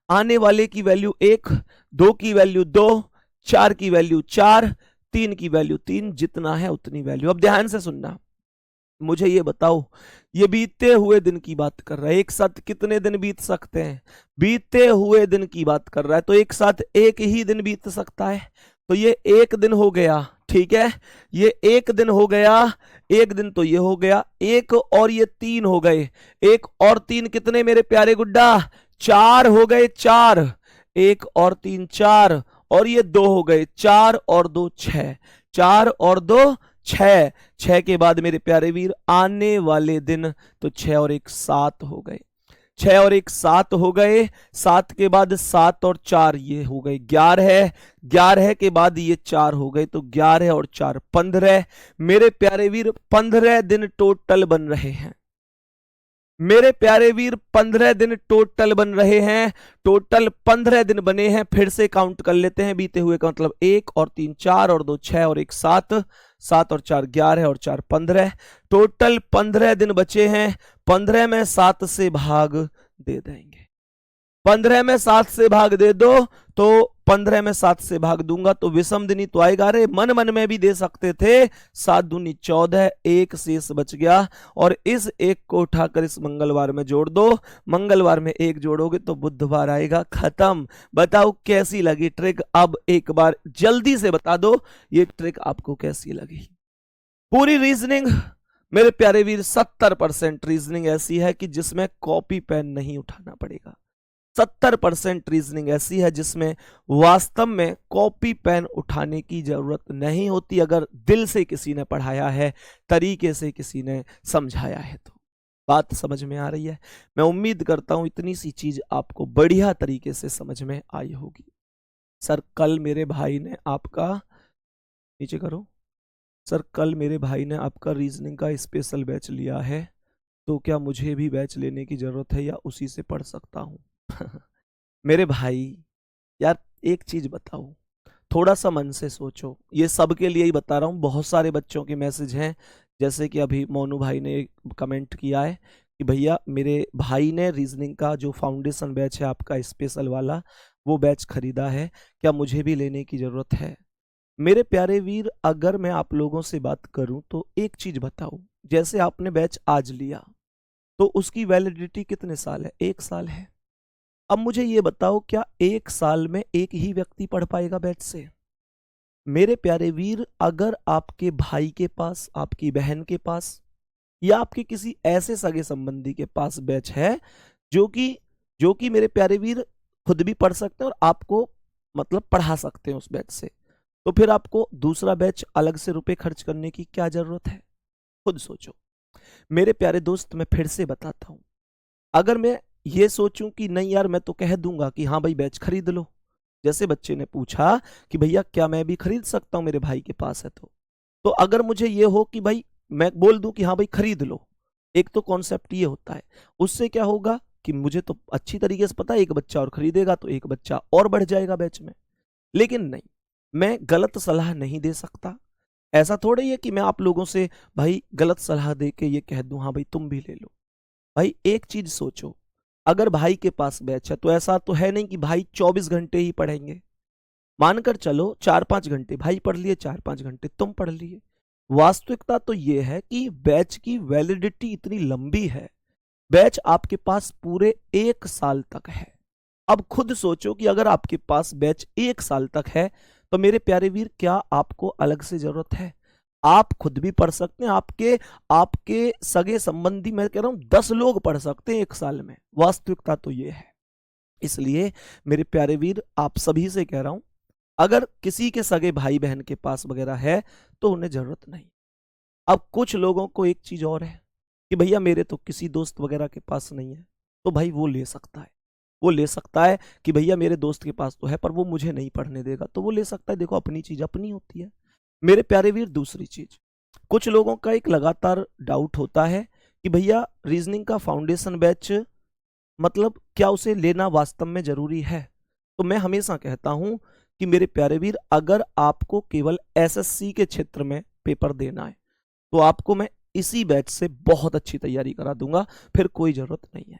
आने वाले की वैल्यू 1, 2 की वैल्यू 2, 4 की वैल्यू 4, 3 की वैल्यू 3, जितना है उतनी वैल्यू। अब ध्यान से सुनना, मुझे ये बताओ, ये बीते हुए दिन की बात कर रहा है, एक साथ कितने दिन बीत सकते हैं, बीते हुए दिन की बात कर रहा है, तो एक साथ एक ही दिन बीत सकता है। तो ये एक दिन हो गया, ठीक है, ये एक दिन हो गया, एक दिन तो ये हो गया, एक और ये 3 हो गए, एक और 3 कितने मेरे प्यारे गुड्डा, 4 हो गए, 4, एक और 3 4, और ये 2 हो गए, 4 और 2 6, 4 और 2 6, 6 के बाद मेरे प्यारे वीर आने वाले दिन, तो 6 और 1 7 हो गए, 6 और 1 7 हो गए, 7 के बाद 7 और 4 ये हो गए 11, 11 के बाद ये 4 हो गए, तो 11 और 4 15, मेरे प्यारे वीर 15 दिन टोटल बन रहे हैं। मेरे प्यारे वीर 15 दिन टोटल बन रहे हैं, टोटल 15 दिन बने हैं। फिर से काउंट कर लेते हैं बीते हुए का, मतलब 1 और 3 4 और 2 6 और 1 7, 7 और 4 11 और 4 15, टोटल 15 दिन बचे हैं। 15 में 7 से भाग दे देंगे, 15 में 7 से भाग दे दो तो 15 में 7 से भाग दूंगा तो विषम दिनी तो आएगा। रे मन मन में भी दे सकते थे, 7 दूनी 14, एक शेष बच गया और इस एक को उठाकर इस मंगलवार में जोड़ दो। मंगलवार में एक जोड़ोगे तो बुधवार आएगा, खत्म। बताओ कैसी लगी ट्रिक? अब एक बार जल्दी से बता दो ये ट्रिक आपको कैसी लगी। पूरी रीजनिंग मेरे प्यारे वीर 70% रीजनिंग ऐसी है कि जिसमें कॉपी पेन नहीं उठाना पड़ेगा। 70% रीजनिंग ऐसी है जिसमें वास्तव में कॉपी पेन उठाने की जरूरत नहीं होती, अगर दिल से किसी ने पढ़ाया है, तरीके से किसी ने समझाया है तो। बात समझ में आ रही है? मैं उम्मीद करता हूं इतनी सी चीज आपको बढ़िया तरीके से समझ में आई होगी। सर कल मेरे भाई ने आपका, नीचे करो सर, कल मेरे भाई ने आपका रीजनिंग का स्पेशल बैच लिया है, तो क्या मुझे भी बैच लेने की जरूरत है या उसी से पढ़ सकता हूं? मेरे भाई यार एक चीज बताओ, थोड़ा सा मन से सोचो, ये सबके लिए ही बता रहा हूं। बहुत सारे बच्चों के मैसेज हैं, जैसे कि अभी मोनू भाई ने कमेंट किया है कि भैया मेरे भाई ने रीजनिंग का जो फाउंडेशन बैच है आपका स्पेशल वाला, वो बैच खरीदा है, क्या मुझे भी लेने की जरूरत है? मेरे प्यारे वीर अगर मैं आप लोगों से बात करूं तो एक चीज बताओ, जैसे आपने बैच आज लिया तो उसकी वैलिडिटी कितने साल है? 1 साल है। अब मुझे ये बताओ क्या 1 साल में एक ही व्यक्ति पढ़ पाएगा बैच से? मेरे प्यारे वीर अगर आपके भाई के पास, आपकी बहन के पास या आपके किसी ऐसे सगे संबंधी के पास बैच है जो कि मेरे प्यारे वीर खुद भी पढ़ सकते हैं और आपको मतलब पढ़ा सकते हैं उस बैच से, तो फिर आपको दूसरा बैच अलग से रुपए खर्च करने की क्या जरूरत है? खुद सोचो। मेरे प्यारे दोस्त मैं फिर से बताता हूं, अगर मैं ये सोचूं कि नहीं यार मैं तो कह दूंगा कि हाँ भाई बैच खरीद लो, जैसे बच्चे ने पूछा कि भैया क्या मैं भी खरीद सकता हूं, मेरे भाई के पास है तो अगर मुझे ये हो कि भाई मैं बोल दूं कि हाँ भाई खरीद लो, एक तो कॉन्सेप्ट ये होता है, उससे क्या होगा कि मुझे तो अच्छी तरीके से पता है एक बच्चा और खरीदेगा तो एक बच्चा और बढ़ जाएगा बैच में। लेकिन नहीं, मैं गलत सलाह नहीं दे सकता। ऐसा थोड़ा ही है कि मैं आप लोगों से भाई गलत सलाह दे के ये कह दूं हाँ भाई तुम भी ले लो। भाई एक चीज सोचो, अगर भाई के पास बैच है तो ऐसा तो है नहीं कि भाई 24 घंटे ही पढ़ेंगे। मानकर चलो 4-5 घंटे भाई पढ़ लिए, 4-5 घंटे तुम पढ़ लिए। वास्तविकता तो यह है कि बैच की वैलिडिटी इतनी लंबी है, बैच आपके पास पूरे 1 साल तक है। अब खुद सोचो कि अगर आपके पास बैच 1 साल तक है तो मेरे प्यारे वीर क्या आपको अलग से जरूरत है? आप खुद भी पढ़ सकते हैं, आपके आपके सगे संबंधी, मैं कह रहा हूं 10 लोग पढ़ सकते हैं 1 साल में। वास्तविकता तो यह है। इसलिए मेरे प्यारे वीर आप सभी से कह रहा हूं, अगर किसी के सगे भाई बहन के पास वगैरह है तो उन्हें जरूरत नहीं। अब कुछ लोगों को एक चीज और है कि भैया मेरे तो किसी दोस्त वगैरह के पास नहीं है, तो भाई वो ले सकता है। वो ले सकता है कि भैया मेरे दोस्त के पास तो है पर वो मुझे नहीं पढ़ने देगा, तो वो ले सकता है। देखो अपनी चीज अपनी होती है। मेरे प्यारे वीर दूसरी चीज, कुछ लोगों का एक लगातार डाउट होता है कि भैया रीजनिंग का फाउंडेशन बैच मतलब क्या उसे लेना वास्तव में जरूरी है? तो मैं हमेशा कहता हूं कि मेरे प्यारे वीर अगर आपको केवल एसएससी के क्षेत्र में पेपर देना है तो आपको मैं इसी बैच से बहुत अच्छी तैयारी करा दूंगा, फिर कोई जरूरत नहीं है।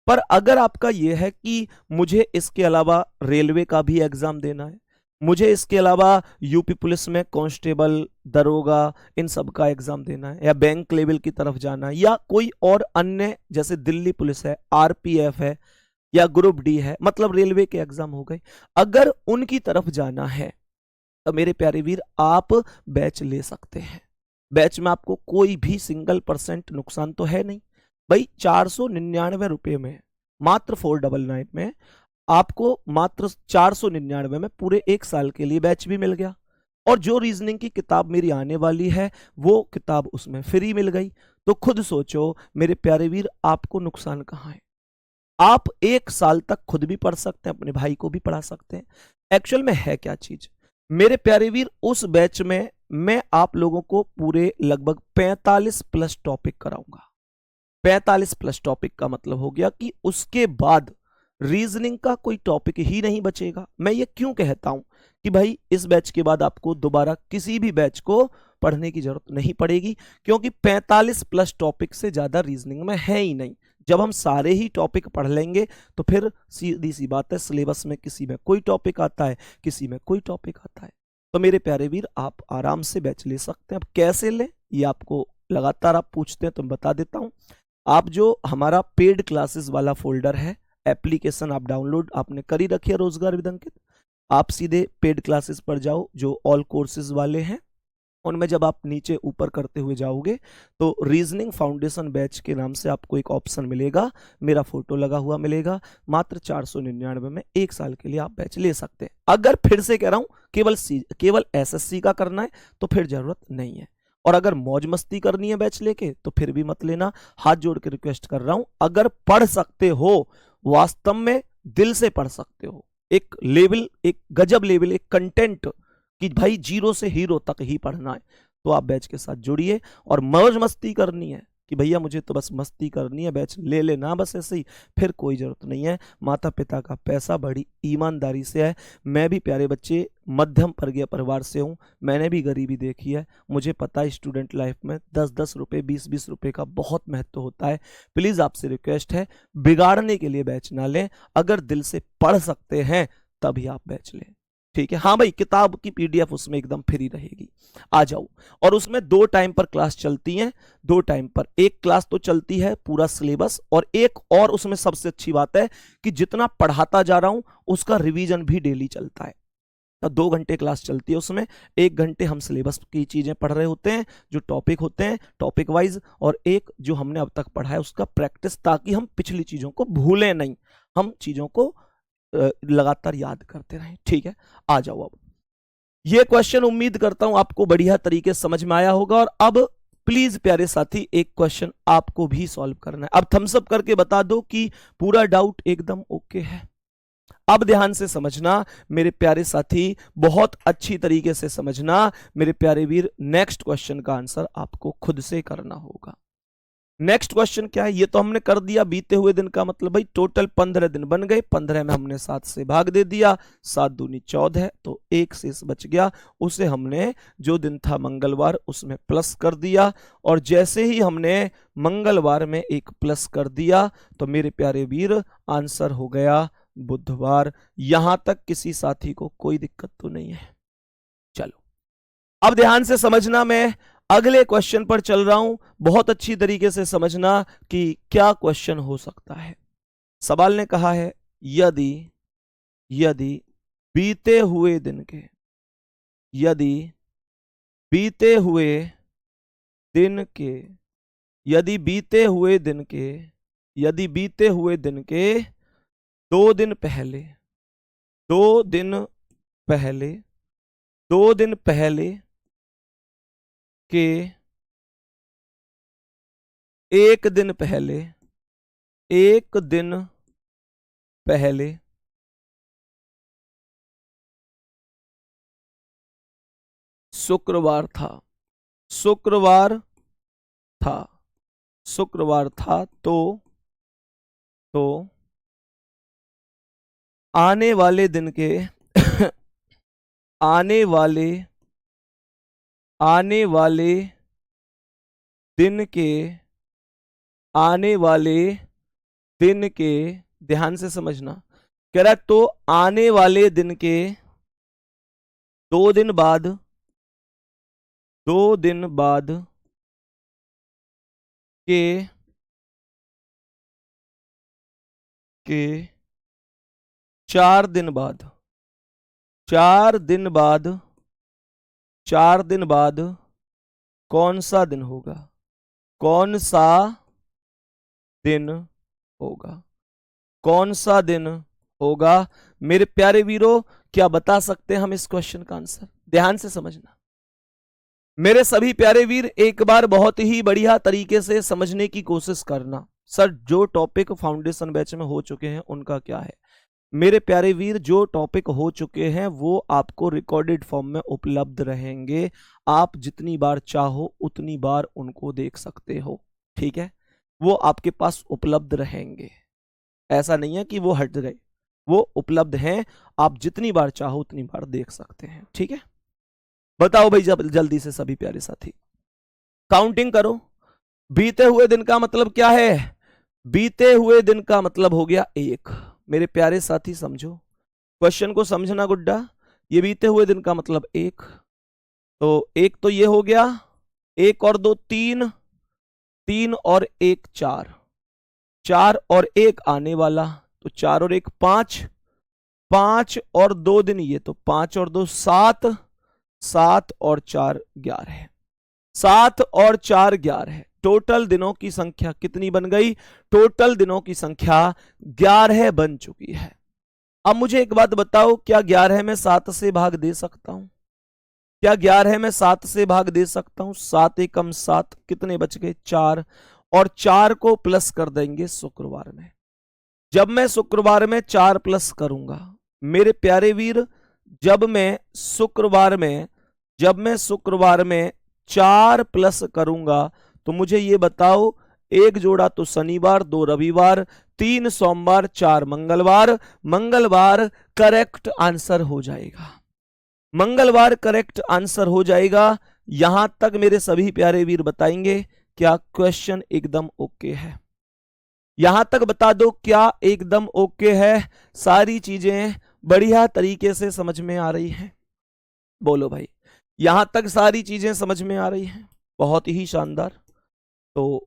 पर अगर आपका यह है कि मुझे इसके अलावा रेलवे का भी एग्जाम देना है, मुझे इसके अलावा यूपी पुलिस में कांस्टेबल, दरोगा, इन सब का एग्जाम देना है, या बैंक लेवल की तरफ जाना है, या कोई और अन्य जैसे दिल्ली पुलिस है, आरपीएफ है, या ग्रुप डी है, मतलब रेलवे के एग्जाम हो गए, अगर उनकी तरफ जाना है तो मेरे प्यारे वीर आप बैच ले सकते हैं। बैच में आपको कोई भी %1 नुकसान तो है नहीं भाई। 499 रुपए में, मात्र 499 में आपको मात्र 499 में पूरे 1 साल के लिए बैच भी मिल गया, और जो रीजनिंग की किताब मेरी आने वाली है वो किताब उसमें फ्री मिल गई। तो खुद सोचो मेरे प्यारे वीर आपको नुकसान कहां है? आप 1 साल तक खुद भी पढ़ सकते हैं, अपने भाई को भी पढ़ा सकते हैं। एक्चुअल में है क्या चीज मेरे प्यारे वीर, उस बैच में मैं आप लोगों को पूरे लगभग 45+ टॉपिक कराऊंगा। 45 प्लस टॉपिक का मतलब हो गया कि उसके बाद रीजनिंग का कोई टॉपिक ही नहीं बचेगा। मैं ये क्यों कहता हूं कि भाई इस बैच के बाद आपको दोबारा किसी भी बैच को पढ़ने की जरूरत नहीं पड़ेगी, क्योंकि 45 प्लस टॉपिक से ज्यादा रीजनिंग में है ही नहीं। जब हम सारे ही टॉपिक पढ़ लेंगे तो फिर सीधी सी बात है, सिलेबस में किसी में कोई टॉपिक आता है, किसी में कोई टॉपिक आता है। तो मेरे प्यारे वीर, आप आराम से बैच ले सकते हैं। अब कैसे लें ये आपको लगातार आप पूछते हैं तो मैं बता देता हूं। आप जो हमारा पेड क्लासेस वाला फोल्डर है, एप्लीकेशन आप डाउनलोड आपने करी रखी है रोजगार विद अंकित, आप सीधे पेड क्लासेस पर जाओ जो ऑल कोर्सेज वाले हैं। उनमें जब आप नीचे ऊपर करते हुए जाओगे तो रीजनिंग फाउंडेशन बैच के नाम से आपको एक ऑप्शन मिलेगा, मेरा फोटो लगा हुआ मिलेगा। मात्र 499 में 1 साल के लिए आप बैच ले सकते हैं। अगर फिर से कह रहा हूं केवल एसएससी का करना है तो फिर जरूरत नहीं है, और अगर मौज मस्ती करनी है बैच लेके तो फिर भी मत लेना। हाथ जोड़ के रिक्वेस्ट कर रहा हूं, अगर पढ़ सकते हो, वास्तव में दिल से पढ़ सकते हो, एक लेवल, एक गजब लेवल, एक कंटेंट कि भाई 0 से हीरो तक ही पढ़ना है, तो आप बैच के साथ जुड़िए। और मौज मस्ती करनी है कि भैया मुझे तो बस मस्ती करनी है, बैच ले लेना बस ऐसे ही, फिर कोई जरूरत नहीं है। माता पिता का पैसा बड़ी ईमानदारी से है। मैं भी प्यारे बच्चे मध्यम वर्गीय परिवार से हूँ, मैंने भी गरीबी देखी है, मुझे पता है स्टूडेंट लाइफ में 10-10 रुपये 20-20 रुपये का बहुत महत्व होता है। प्लीज आपसे रिक्वेस्ट है, बिगाड़ने के लिए बैच ना लें, अगर दिल से पढ़ सकते हैं तभी आप बैच लें, ठीक है। हाँ भाई, किताब की पीडीएफ उसमें एकदम फ्री रहेगी, आ जाओ। और उसमें 2 टाइम पर क्लास चलती हैं, 2 टाइम पर। एक क्लास तो चलती है पूरा सिलेबस, और एक और उसमें सबसे अच्छी बात है कि जितना पढ़ाता जा रहा हूं उसका रिवीजन भी डेली चलता है। तो 2 घंटे क्लास चलती है, उसमें 1 घंटे हम सिलेबस की चीजें पढ़ रहे होते हैं, जो टॉपिक होते हैं टॉपिक वाइज, और एक जो हमने अब तक पढ़ा है उसका प्रैक्टिस, ताकि हम पिछली चीजों को भूलें नहीं, हम चीजों को लगातार याद करते रहें, ठीक है। आ जाओ। अब ये क्वेश्चन उम्मीद करता हूं आपको बढ़िया तरीके से समझ में आया होगा। और अब प्लीज प्यारे साथी, एक क्वेश्चन आपको भी सॉल्व करना है। अब थम्स अप करके बता दो कि पूरा डाउट एकदम ओके है। अब ध्यान से समझना मेरे प्यारे साथी, बहुत अच्छी तरीके से समझना मेरे प्यारे वीर। नेक्स्ट क्वेश्चन का आंसर आपको खुद से करना होगा। नेक्स्ट क्वेश्चन क्या है, ये तो हमने कर दिया बीते हुए दिन का, मतलब भाई टोटल 15 दिन बन गए, 15 में हमने 7 से भाग दे दिया, 7 दूनी 14, तो 1 शेष बच गया, उसे हमने जो दिन था मंगलवार उसमें प्लस कर दिया। और जैसे ही हमने मंगलवार में एक प्लस कर दिया तो मेरे प्यारे वीर आंसर हो गया बुधवार। यहां तक किसी साथी को कोई दिक्कत तो नहीं है? चलो अब ध्यान से समझना, मैं अगले क्वेश्चन पर चल रहा हूं, बहुत अच्छी तरीके से समझना कि क्या क्वेश्चन हो सकता है। सवाल ने कहा है यदि बीते हुए दिन के, यदि बीते हुए दिन के, यदि बीते हुए दिन के, यदि बीते हुए दिन के 2 दिन पहले, 2 दिन पहले, 2 दिन पहले के 1 दिन पहले, 1 दिन पहले शुक्रवार था, शुक्रवार था, शुक्रवार था, तो आने वाले दिन के आने वाले दिन के, आने वाले दिन के, ध्यान से समझना, कह रहा तो आने वाले दिन के 2 दिन बाद, 2 दिन बाद के 4 दिन बाद, 4 दिन बाद, 4 दिन बाद कौन सा दिन होगा, कौन सा दिन होगा, कौन सा दिन होगा? मेरे प्यारे वीरों, क्या बता सकते हैं हम इस क्वेश्चन का आंसर? ध्यान से समझना मेरे सभी प्यारे वीर, एक बार बहुत ही बढ़िया तरीके से समझने की कोशिश करना। सर जो टॉपिक फाउंडेशन बैच में हो चुके हैं उनका क्या है? मेरे प्यारे वीर, जो टॉपिक हो चुके हैं वो आपको रिकॉर्डेड फॉर्म में उपलब्ध रहेंगे, आप जितनी बार चाहो उतनी बार उनको देख सकते हो, ठीक है। वो आपके पास उपलब्ध रहेंगे। ऐसा नहीं है कि वो हट गए, वो उपलब्ध हैं, आप जितनी बार चाहो उतनी बार देख सकते हैं। ठीक है, बताओ भाई जल्दी से सभी प्यारे साथी, काउंटिंग करो। बीते हुए दिन का मतलब क्या है? बीते हुए दिन का मतलब हो गया एक। मेरे प्यारे साथी समझो, क्वेश्चन को समझना गुड्डा। ये बीते हुए दिन का मतलब एक, तो एक तो ये हो गया, एक और दो तीन, तीन और एक चार, चार और एक आने वाला, तो चार और एक पांच, पांच और दो दिन ये, तो पांच और दो सात, सात और चार 11, सात और चार 11। टोटल दिनों की संख्या कितनी बन गई? टोटल दिनों की संख्या 11 बन चुकी है। अब मुझे एक बात बताओ, क्या 11 में 7 से भाग दे सकता हूं? क्या 11 में 7 से भाग दे सकता हूं? 7 एकम 7, कितने बच गए? 4, और 4 को प्लस कर देंगे शुक्रवार में। जब मैं शुक्रवार में 4 प्लस करूंगा मेरे प्यारे वीर, जब मैं शुक्रवार में 4 प्लस करूंगा, तो मुझे ये बताओ, एक जोड़ा तो शनिवार, 2 रविवार, 3 सोमवार, 4 मंगलवार, मंगलवार करेक्ट आंसर हो जाएगा। मंगलवार करेक्ट आंसर हो जाएगा। यहां तक मेरे सभी प्यारे वीर बताएंगे क्या क्वेश्चन एकदम ओके है? यहां तक बता दो क्या एकदम ओके है? सारी चीजें बढ़िया तरीके से समझ में आ रही हैं? बोलो भाई, यहां तक सारी चीजें समझ में आ रही हैं? बहुत ही शानदार। तो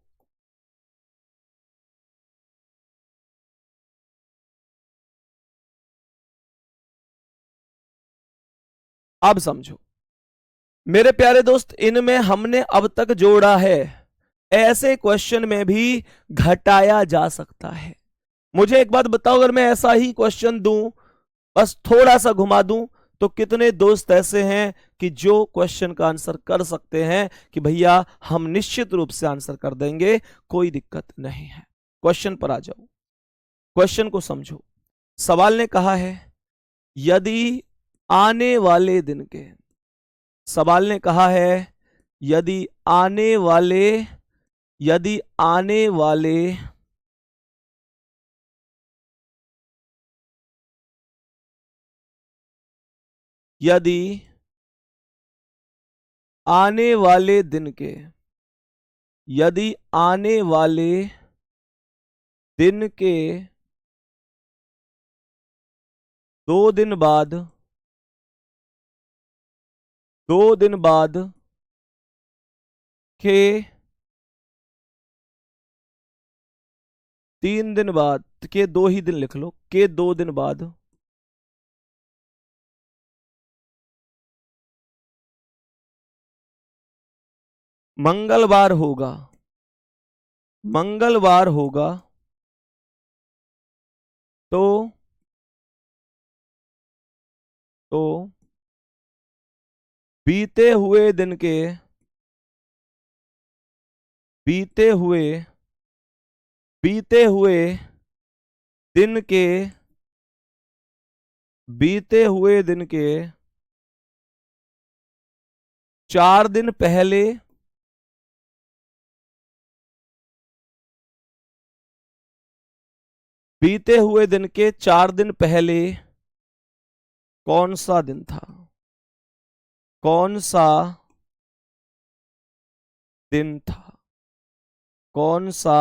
अब समझो मेरे प्यारे दोस्त, इनमें हमने अब तक जोड़ा है, ऐसे क्वेश्चन में भी घटाया जा सकता है। मुझे एक बात बताओ, अगर मैं ऐसा ही क्वेश्चन दूं, बस थोड़ा सा घुमा दूं, तो कितने दोस्त ऐसे हैं कि जो क्वेश्चन का आंसर कर सकते हैं कि भैया हम निश्चित रूप से आंसर कर देंगे, कोई दिक्कत नहीं है। क्वेश्चन पर आ जाओ, क्वेश्चन को समझो। सवाल ने कहा है यदि आने वाले दिन के, सवाल ने कहा है यदि आने वाले, यदि आने वाले यदि आने वाले दिन के, यदि आने वाले दिन के 2 दिन बाद, 2 दिन बाद के 3 दिन बाद के 2 ही दिन लिख लो, के 2 दिन बाद मंगलवार होगा, मंगलवार होगा, तो बीते हुए दिन के, बीते हुए, बीते हुए दिन के, बीते हुए दिन के 4 दिन पहले, बीते हुए दिन के 4 दिन पहले कौन सा दिन था? कौन सा दिन था? कौन सा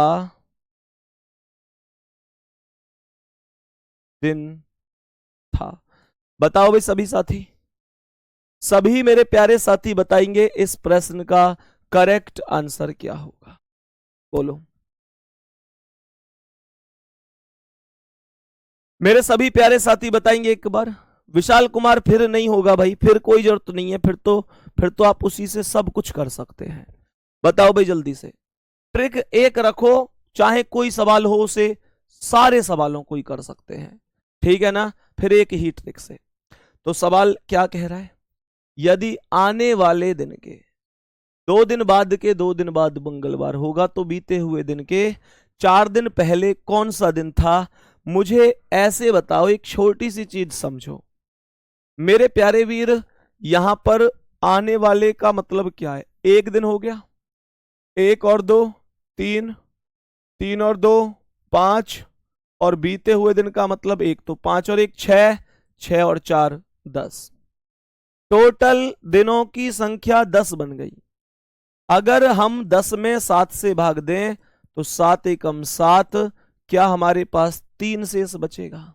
दिन था? बताओ भाई सभी साथी, सभी मेरे प्यारे साथी बताएंगे इस प्रश्न का करेक्ट आंसर क्या होगा। बोलो मेरे सभी प्यारे साथी बताएंगे एक बार। विशाल कुमार फिर नहीं होगा भाई, फिर कोई जरूरत नहीं है, फिर तो आप उसी से सब कुछ कर सकते हैं। बताओ भाई जल्दी से, ट्रिक एक रखो, चाहे कोई सवाल हो उसे सारे सवालों को ही कर सकते हैं, ठीक है ना? फिर एक ही ट्रिक से। तो सवाल क्या कह रहा है, यदि आने वाले दिन के 2 दिन बाद के 2 दिन बाद मंगलवार होगा, तो बीते हुए दिन के 4 दिन पहले कौन सा दिन था? मुझे ऐसे बताओ, एक छोटी सी चीज समझो मेरे प्यारे वीर, यहां पर आने वाले का मतलब क्या है? एक दिन हो गया, 1 और 2 3, 3 और 2 5, और बीते हुए दिन का मतलब 1, तो 5 और 1 6, 6 और 4 10। टोटल दिनों की संख्या 10 बन गई। अगर हम 10 में 7 से भाग दें तो 7 एकम 7, क्या हमारे पास 3 शेष बचेगा?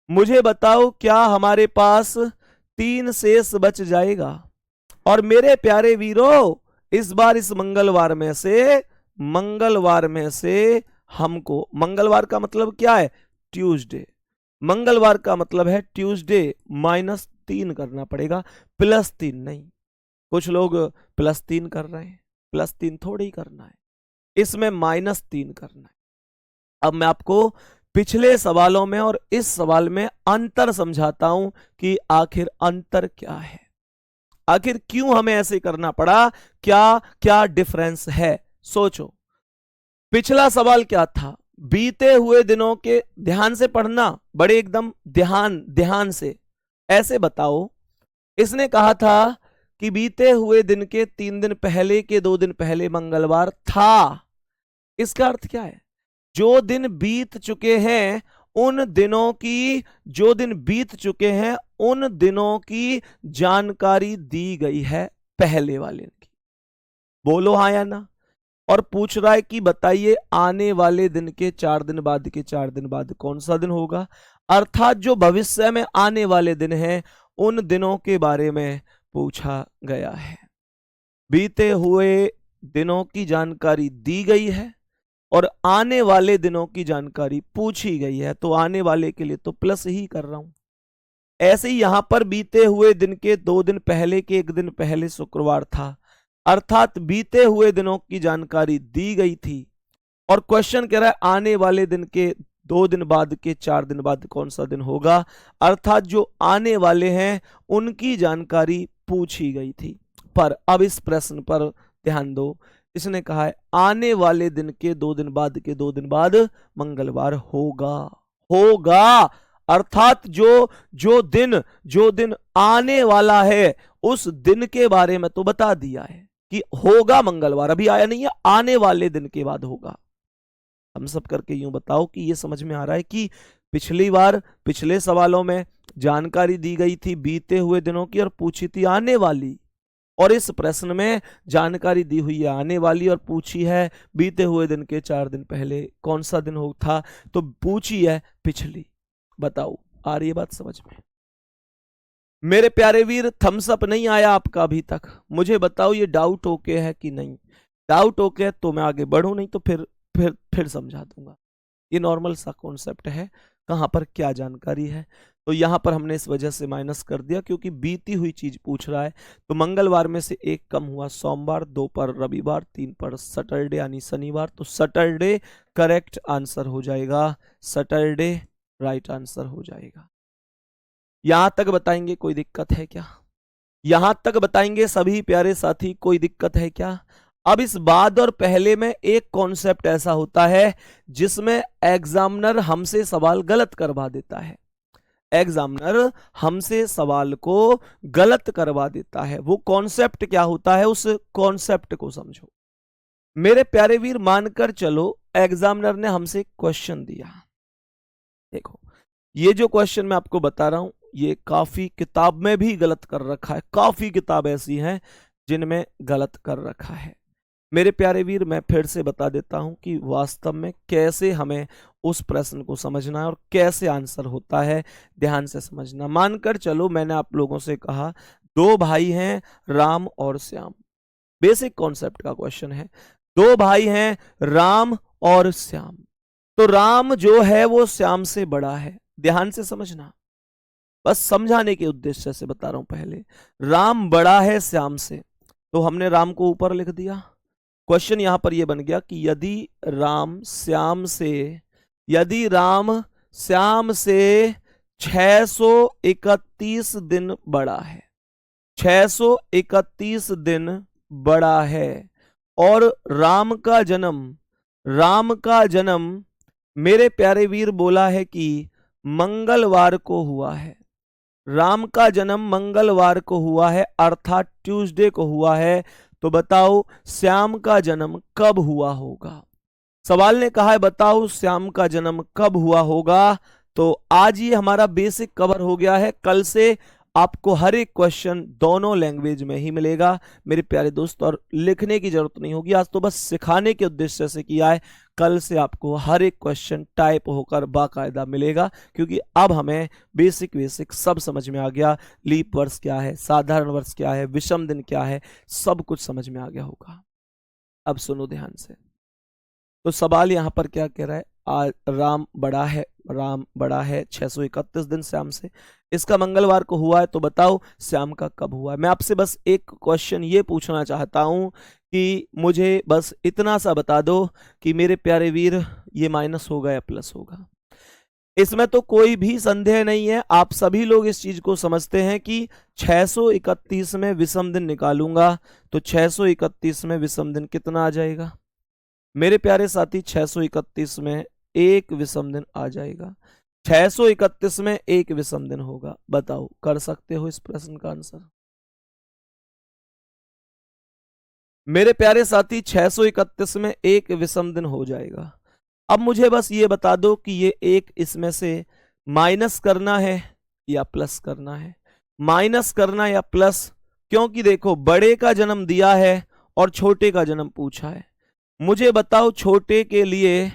मुझे बताओ, क्या हमारे पास 3 शेष बच जाएगा? और मेरे प्यारे वीरों, इस बार इस मंगलवार में से हमको, मंगलवार का मतलब क्या है? ट्यूसडे। मंगलवार का मतलब है ट्यूसडे, -3 करना पड़ेगा, +3 नहीं। कुछ लोग +3 कर रहे हैं, +3 थोड़ी ही करना है, इसमें -3 करना है। अब मैं आपको पिछले सवालों में और इस सवाल में अंतर समझाता हूं कि आखिर अंतर क्या है, आखिर क्यों हमें ऐसे करना पड़ा, क्या क्या डिफरेंस है। सोचो, पिछला सवाल क्या था? बीते हुए दिनों के, ध्यान से पढ़ना, बड़े एकदम ध्यान से ऐसे बताओ। इसने कहा था कि बीते हुए दिन के 3 दिन पहले के 2 दिन पहले मंगलवार था। इसका अर्थ क्या है? जो दिन बीत चुके हैं उन दिनों की, जो दिन बीत चुके हैं उन दिनों की जानकारी दी गई है पहले वाले की। बोलो हाँ या ना। और पूछ रहा है कि बताइए आने वाले दिन के 4 दिन बाद के 4 दिन बाद कौन सा दिन होगा, अर्थात जो भविष्य में आने वाले दिन हैं उन दिनों के बारे में पूछा गया है। बीते हुए दिनों की जानकारी दी गई है और आने वाले दिनों की जानकारी पूछी गई है, तो आने वाले के लिए तो प्लस ही कर रहा हूं। ऐसे ही यहां पर बीते हुए दिन के 2 दिन पहले के 1 दिन पहले शुक्रवार था, अर्थात बीते हुए दिनों की जानकारी दी गई थी, और क्वेश्चन कह रहा है आने वाले दिन के 2 दिन बाद के 4 दिन बाद कौन सा दिन होगा, अर्थात जो आने वाले हैं उनकी जानकारी पूछी गई थी। पर अब इस प्रश्न पर ध्यान दो, इसने कहा है आने वाले दिन के 2 दिन बाद के 2 दिन बाद मंगलवार होगा, अर्थात जो दिन आने वाला है उस दिन के बारे में तो बता दिया है कि होगा मंगलवार, अभी आया नहीं है, आने वाले दिन के बाद होगा। हम सब करके यूं बताओ कि ये समझ में आ रहा है कि पिछली बार पिछले सवालों में जानकारी दी गई थी बीते हुए दिनों की और पूछी थी आने वाली, और इस प्रश्न में जानकारी दी हुई है आने वाली और पूछी है बीते हुए दिन के 4 दिन पहले कौन सा दिन हो था, तो पूछी है पिछली। बताओ आ रही है बात समझ में? मेरे प्यारे वीर, थम्स अप नहीं आया आपका अभी तक, मुझे बताओ ये डाउट ओके है कि नहीं? डाउट ओके है तो मैं आगे बढ़ूं, नहीं तो फिर समझा दूंगा। ये नॉर्मल सा कॉन्सेप्ट है, कहां पर क्या जानकारी है। तो यहां पर हमने इस वजह से माइनस कर दिया क्योंकि बीती हुई चीज पूछ रहा है। तो मंगलवार में से 1 कम हुआ सोमवार, 2 पर रविवार, 3 पर सैटरडे यानी शनिवार, तो सैटरडे करेक्ट आंसर हो जाएगा, सैटरडे राइट आंसर हो जाएगा। यहां तक बताएंगे कोई दिक्कत है क्या? यहां तक बताएंगे सभी प्यारे साथी, कोई दिक्कत है क्या? अब इस बाद और पहले में एक कॉन्सेप्ट ऐसा होता है जिसमें एग्जामिनर हमसे सवाल गलत करवा देता है, एग्जामिनर हमसे सवाल को गलत करवा देता है। वो कॉन्सेप्ट क्या होता है, उस कॉन्सेप्ट को समझो। मेरे प्यारे वीर, मानकर चलो एग्जामिनर ने हमसे क्वेश्चन दिया, देखो ये जो क्वेश्चन मैं आपको बता रहा हूं ये काफी किताब में भी गलत कर रखा है, काफी किताब ऐसी हैं जिनमें गलत कर रखा है। मेरे प्यारे वीर, मैं फिर से बता देता हूं कि वास्तव में कैसे हमें उस प्रश्न को समझना है और कैसे आंसर होता है, ध्यान से समझना। मानकर चलो मैंने आप लोगों से कहा 2 भाई हैं राम और श्याम, बेसिक कॉन्सेप्ट का क्वेश्चन है। 2 भाई हैं राम और श्याम, तो राम जो है वो श्याम से बड़ा है, ध्यान से समझना, बस समझाने के उद्देश्य से बता रहा हूं। पहले राम बड़ा है श्याम से, तो हमने राम को ऊपर लिख दिया। क्वेश्चन यहां पर यह बन गया कि यदि राम श्याम से 631 दिन बड़ा है, 631 दिन बड़ा है, और राम का जन्म मेरे प्यारे वीर बोला है कि मंगलवार को हुआ है, राम का जन्म मंगलवार को हुआ है, अर्थात ट्यूसडे को हुआ है। तो बताओ श्याम का जन्म कब हुआ होगा? सवाल ने कहा है बताओ श्याम का जन्म कब हुआ होगा। तो आज ये हमारा बेसिक कवर हो गया है। कल से आपको हर एक क्वेश्चन दोनों लैंग्वेज में ही मिलेगा मेरे प्यारे दोस्त, और लिखने की जरूरत नहीं होगी। आज तो बस सिखाने के उद्देश्य से किया है। कल से आपको हर एक क्वेश्चन टाइप होकर बाकायदा मिलेगा, क्योंकि अब हमें बेसिक सब समझ में आ गया। लीप वर्ष क्या है, साधारण वर्ष क्या है, विषम दिन क्या है, सब कुछ समझ में आ गया होगा। अब सुनो ध्यान से। तो सवाल यहां पर क्या कह रहा है, राम बड़ा है 631 दिन श्याम से। इसका मंगलवार को हुआ है, तो बताओ श्याम का कब हुआ है। मैं आपसे बस एक क्वेश्चन ये पूछना चाहता हूं कि मुझे बस इतना सा बता दो कि मेरे प्यारे वीर ये माइनस होगा या प्लस होगा। इसमें तो कोई भी संदेह नहीं है, आप सभी लोग इस चीज को समझते हैं कि 631 में विषम दिन निकालूंगा तो 631 में विषम दिन कितना आ जाएगा मेरे प्यारे साथी। 631 में एक विषम दिन आ जाएगा। 631 में एक विषम दिन होगा। बताओ, कर सकते हो इस प्रश्न का आंसर मेरे प्यारे साथी। 631 में एक विषम दिन हो जाएगा। अब मुझे बस ये बता दो कि ये एक इसमें से माइनस करना है या प्लस करना है। माइनस करना या प्लस, क्योंकि देखो बड़े का जन्म दिया है और छोटे का जन्म पूछा है। मुझे बताओ छोटे के लिए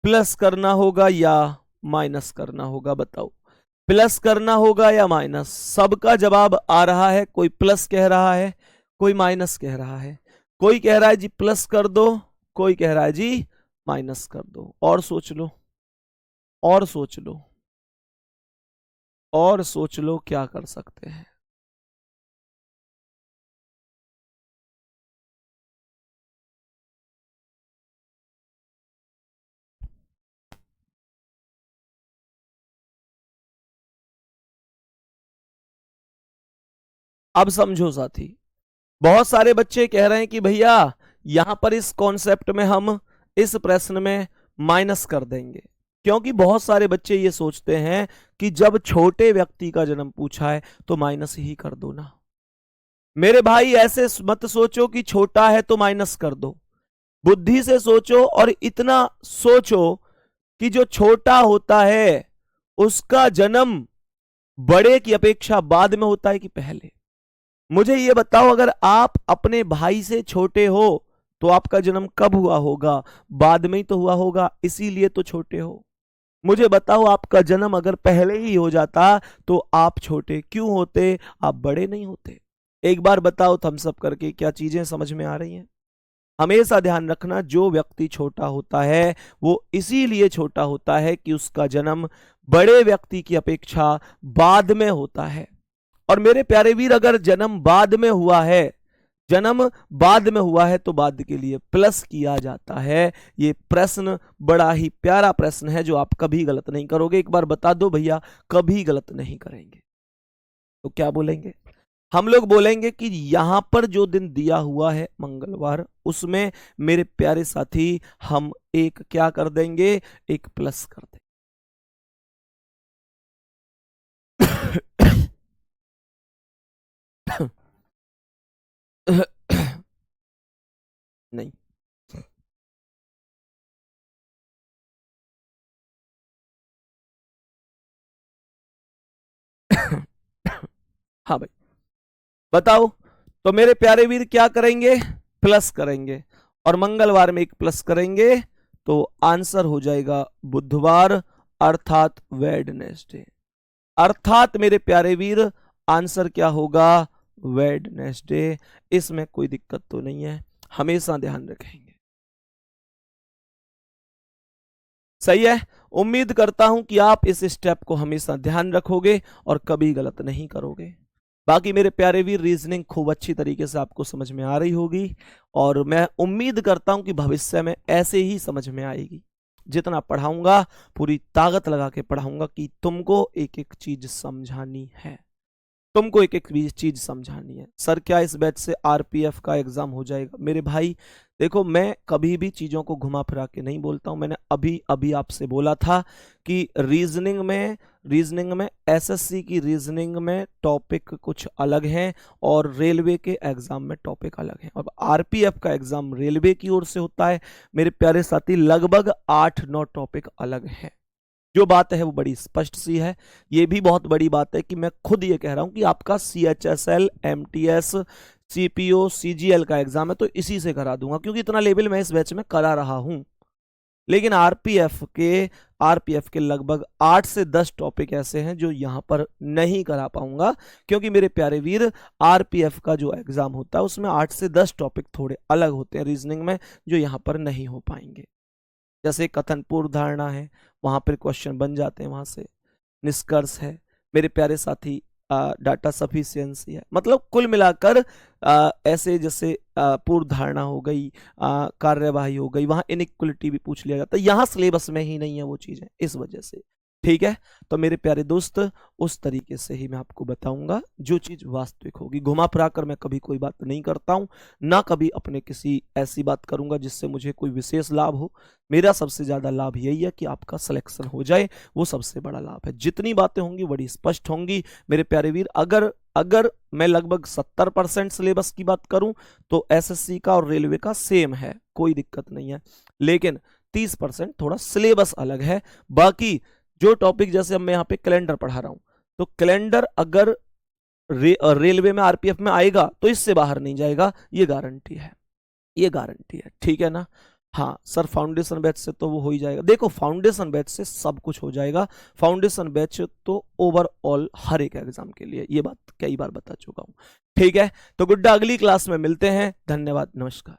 प्लस करना होगा या माइनस करना होगा। बताओ, प्लस करना होगा या माइनस। सबका जवाब आ रहा है, कोई प्लस कह रहा है, कोई माइनस कह रहा है। कोई कह रहा है जी प्लस कर दो, कोई कह रहा है जी माइनस कर दो। और सोच लो, और सोच लो, और सोच लो क्या कर सकते हैं। अब समझो साथी, बहुत सारे बच्चे कह रहे हैं कि भैया यहां पर इस कॉन्सेप्ट में हम इस प्रश्न में माइनस कर देंगे, क्योंकि बहुत सारे बच्चे ये सोचते हैं कि जब छोटे व्यक्ति का जन्म पूछा है तो माइनस ही कर दो ना। मेरे भाई ऐसे मत सोचो कि छोटा है तो माइनस कर दो। बुद्धि से सोचो और इतना सोचो कि जो छोटा होता है उसका जन्म बड़े की अपेक्षा बाद में होता है कि पहले। मुझे ये बताओ, अगर आप अपने भाई से छोटे हो तो आपका जन्म कब हुआ होगा? बाद में ही तो हुआ होगा, इसीलिए तो छोटे हो। मुझे बताओ, आपका जन्म अगर पहले ही हो जाता तो आप छोटे क्यों होते, आप बड़े नहीं होते? एक बार बताओ थम्स अप करके, क्या चीजें समझ में आ रही हैं? हमेशा ध्यान रखना, जो व्यक्ति छोटा होता है वो इसीलिए छोटा होता है कि उसका जन्म बड़े व्यक्ति की अपेक्षा बाद में होता है। और मेरे प्यारे वीर, अगर जन्म बाद में हुआ है, जन्म बाद में हुआ है तो बाद के लिए प्लस किया जाता है। ये प्रश्न बड़ा ही प्यारा प्रश्न है जो आप कभी गलत नहीं करोगे। एक बार बता दो भैया, कभी गलत नहीं करेंगे। तो क्या बोलेंगे हम लोग? बोलेंगे कि यहां पर जो दिन दिया हुआ है मंगलवार, उसमें मेरे प्यारे साथी हम एक क्या कर देंगे, एक प्लस कर देंगे। नहीं, हाँ भाई बताओ। तो मेरे प्यारे वीर क्या करेंगे, प्लस करेंगे, और मंगलवार में एक प्लस करेंगे तो आंसर हो जाएगा बुधवार, अर्थात वेडनेसडे। अर्थात मेरे प्यारे वीर आंसर क्या होगा, वेडनेसडे। इसमें कोई दिक्कत तो नहीं है, हमेशा ध्यान रखेंगे। सही है। उम्मीद करता हूं कि आप इस स्टेप को हमेशा ध्यान रखोगे और कभी गलत नहीं करोगे। बाकी मेरे प्यारे वीर, रीजनिंग खूब अच्छी तरीके से आपको समझ में आ रही होगी, और मैं उम्मीद करता हूं कि भविष्य में ऐसे ही समझ में आएगी। जितना पढ़ाऊंगा पूरी ताकत लगा के पढ़ाऊंगा कि तुमको एक एक चीज समझानी है। तुमको एक एक चीज समझानी है। सर क्या इस बैच से आरपीएफ का एग्जाम हो जाएगा? मेरे भाई देखो, मैं कभी भी चीजों को घुमा फिरा के नहीं बोलता हूं। मैंने अभी अभी आपसे बोला था कि रीजनिंग में एसएससी की रीजनिंग में टॉपिक कुछ अलग हैं और रेलवे के एग्जाम में टॉपिक अलग हैं। अब आरपीएफ का एग्जाम रेलवे की ओर से होता है मेरे प्यारे साथी, लगभग 8-9 टॉपिक अलग हैं। जो बात है वो बड़ी स्पष्ट सी है। ये भी बहुत बड़ी बात है कि मैं खुद ये कह रहा हूं कि आपका सीएचएसएल, एमटीएस, सीपीओ, सीजीएल का एग्जाम है तो इसी से करा दूंगा, क्योंकि इतना लेवल मैं इस बैच में करा रहा हूं। लेकिन आरपीएफ के लगभग 8 से 10 टॉपिक ऐसे हैं जो यहां पर नहीं करा पाऊंगा, क्योंकि मेरे प्यारे वीर आरपीएफ का जो एग्जाम होता है उसमें 8 से 10 टॉपिक थोड़े अलग होते हैं रीजनिंग में, जो यहां पर नहीं हो पाएंगे। जैसे कथन पूर्व धारणा है, वहां पर क्वेश्चन बन जाते हैं, वहां से निष्कर्ष है मेरे प्यारे साथी, डाटा सफिशियंसी है। मतलब कुल मिलाकर ऐसे जैसे पूर्व धारणा हो गई, कार्यवाही हो गई, वहां इनइक्वलिटी भी पूछ लिया जाता है। यहां सिलेबस में ही नहीं है वो चीजें, इस वजह से। ठीक है, तो मेरे प्यारे दोस्त उस तरीके से ही मैं आपको बताऊंगा जो चीज वास्तविक होगी। घुमा फिरा कर मैं कभी कोई बात नहीं करता हूं, ना कभी अपने किसी ऐसी बात करूंगा जिससे मुझे कोई विशेष लाभ हो। मेरा सबसे ज्यादा लाभ यही है कि आपका सिलेक्शन हो जाए, वो सबसे बड़ा लाभ है। जितनी बातें होंगी बड़ी स्पष्ट होंगी मेरे प्यारे वीर। अगर मैं लगभग 70% सिलेबस की बात करूं तो एसएससी का और रेलवे का सेम है, कोई दिक्कत नहीं है। लेकिन 30% थोड़ा सिलेबस अलग है। बाकी जो टॉपिक, जैसे अब मैं यहाँ पे कैलेंडर पढ़ा रहा हूं, तो कैलेंडर अगर रेलवे में आरपीएफ में आएगा तो इससे बाहर नहीं जाएगा, ये गारंटी है, ये गारंटी है। ठीक है ना? हाँ सर, फाउंडेशन बैच से तो वो हो ही जाएगा। देखो, फाउंडेशन बैच से सब कुछ हो जाएगा। फाउंडेशन बैच तो ओवरऑल हर एक एग्जाम के लिए, ये बात कई बार बता चुका हूं। ठीक है, तो गुड्डा अगली क्लास में मिलते हैं। धन्यवाद, नमस्कार।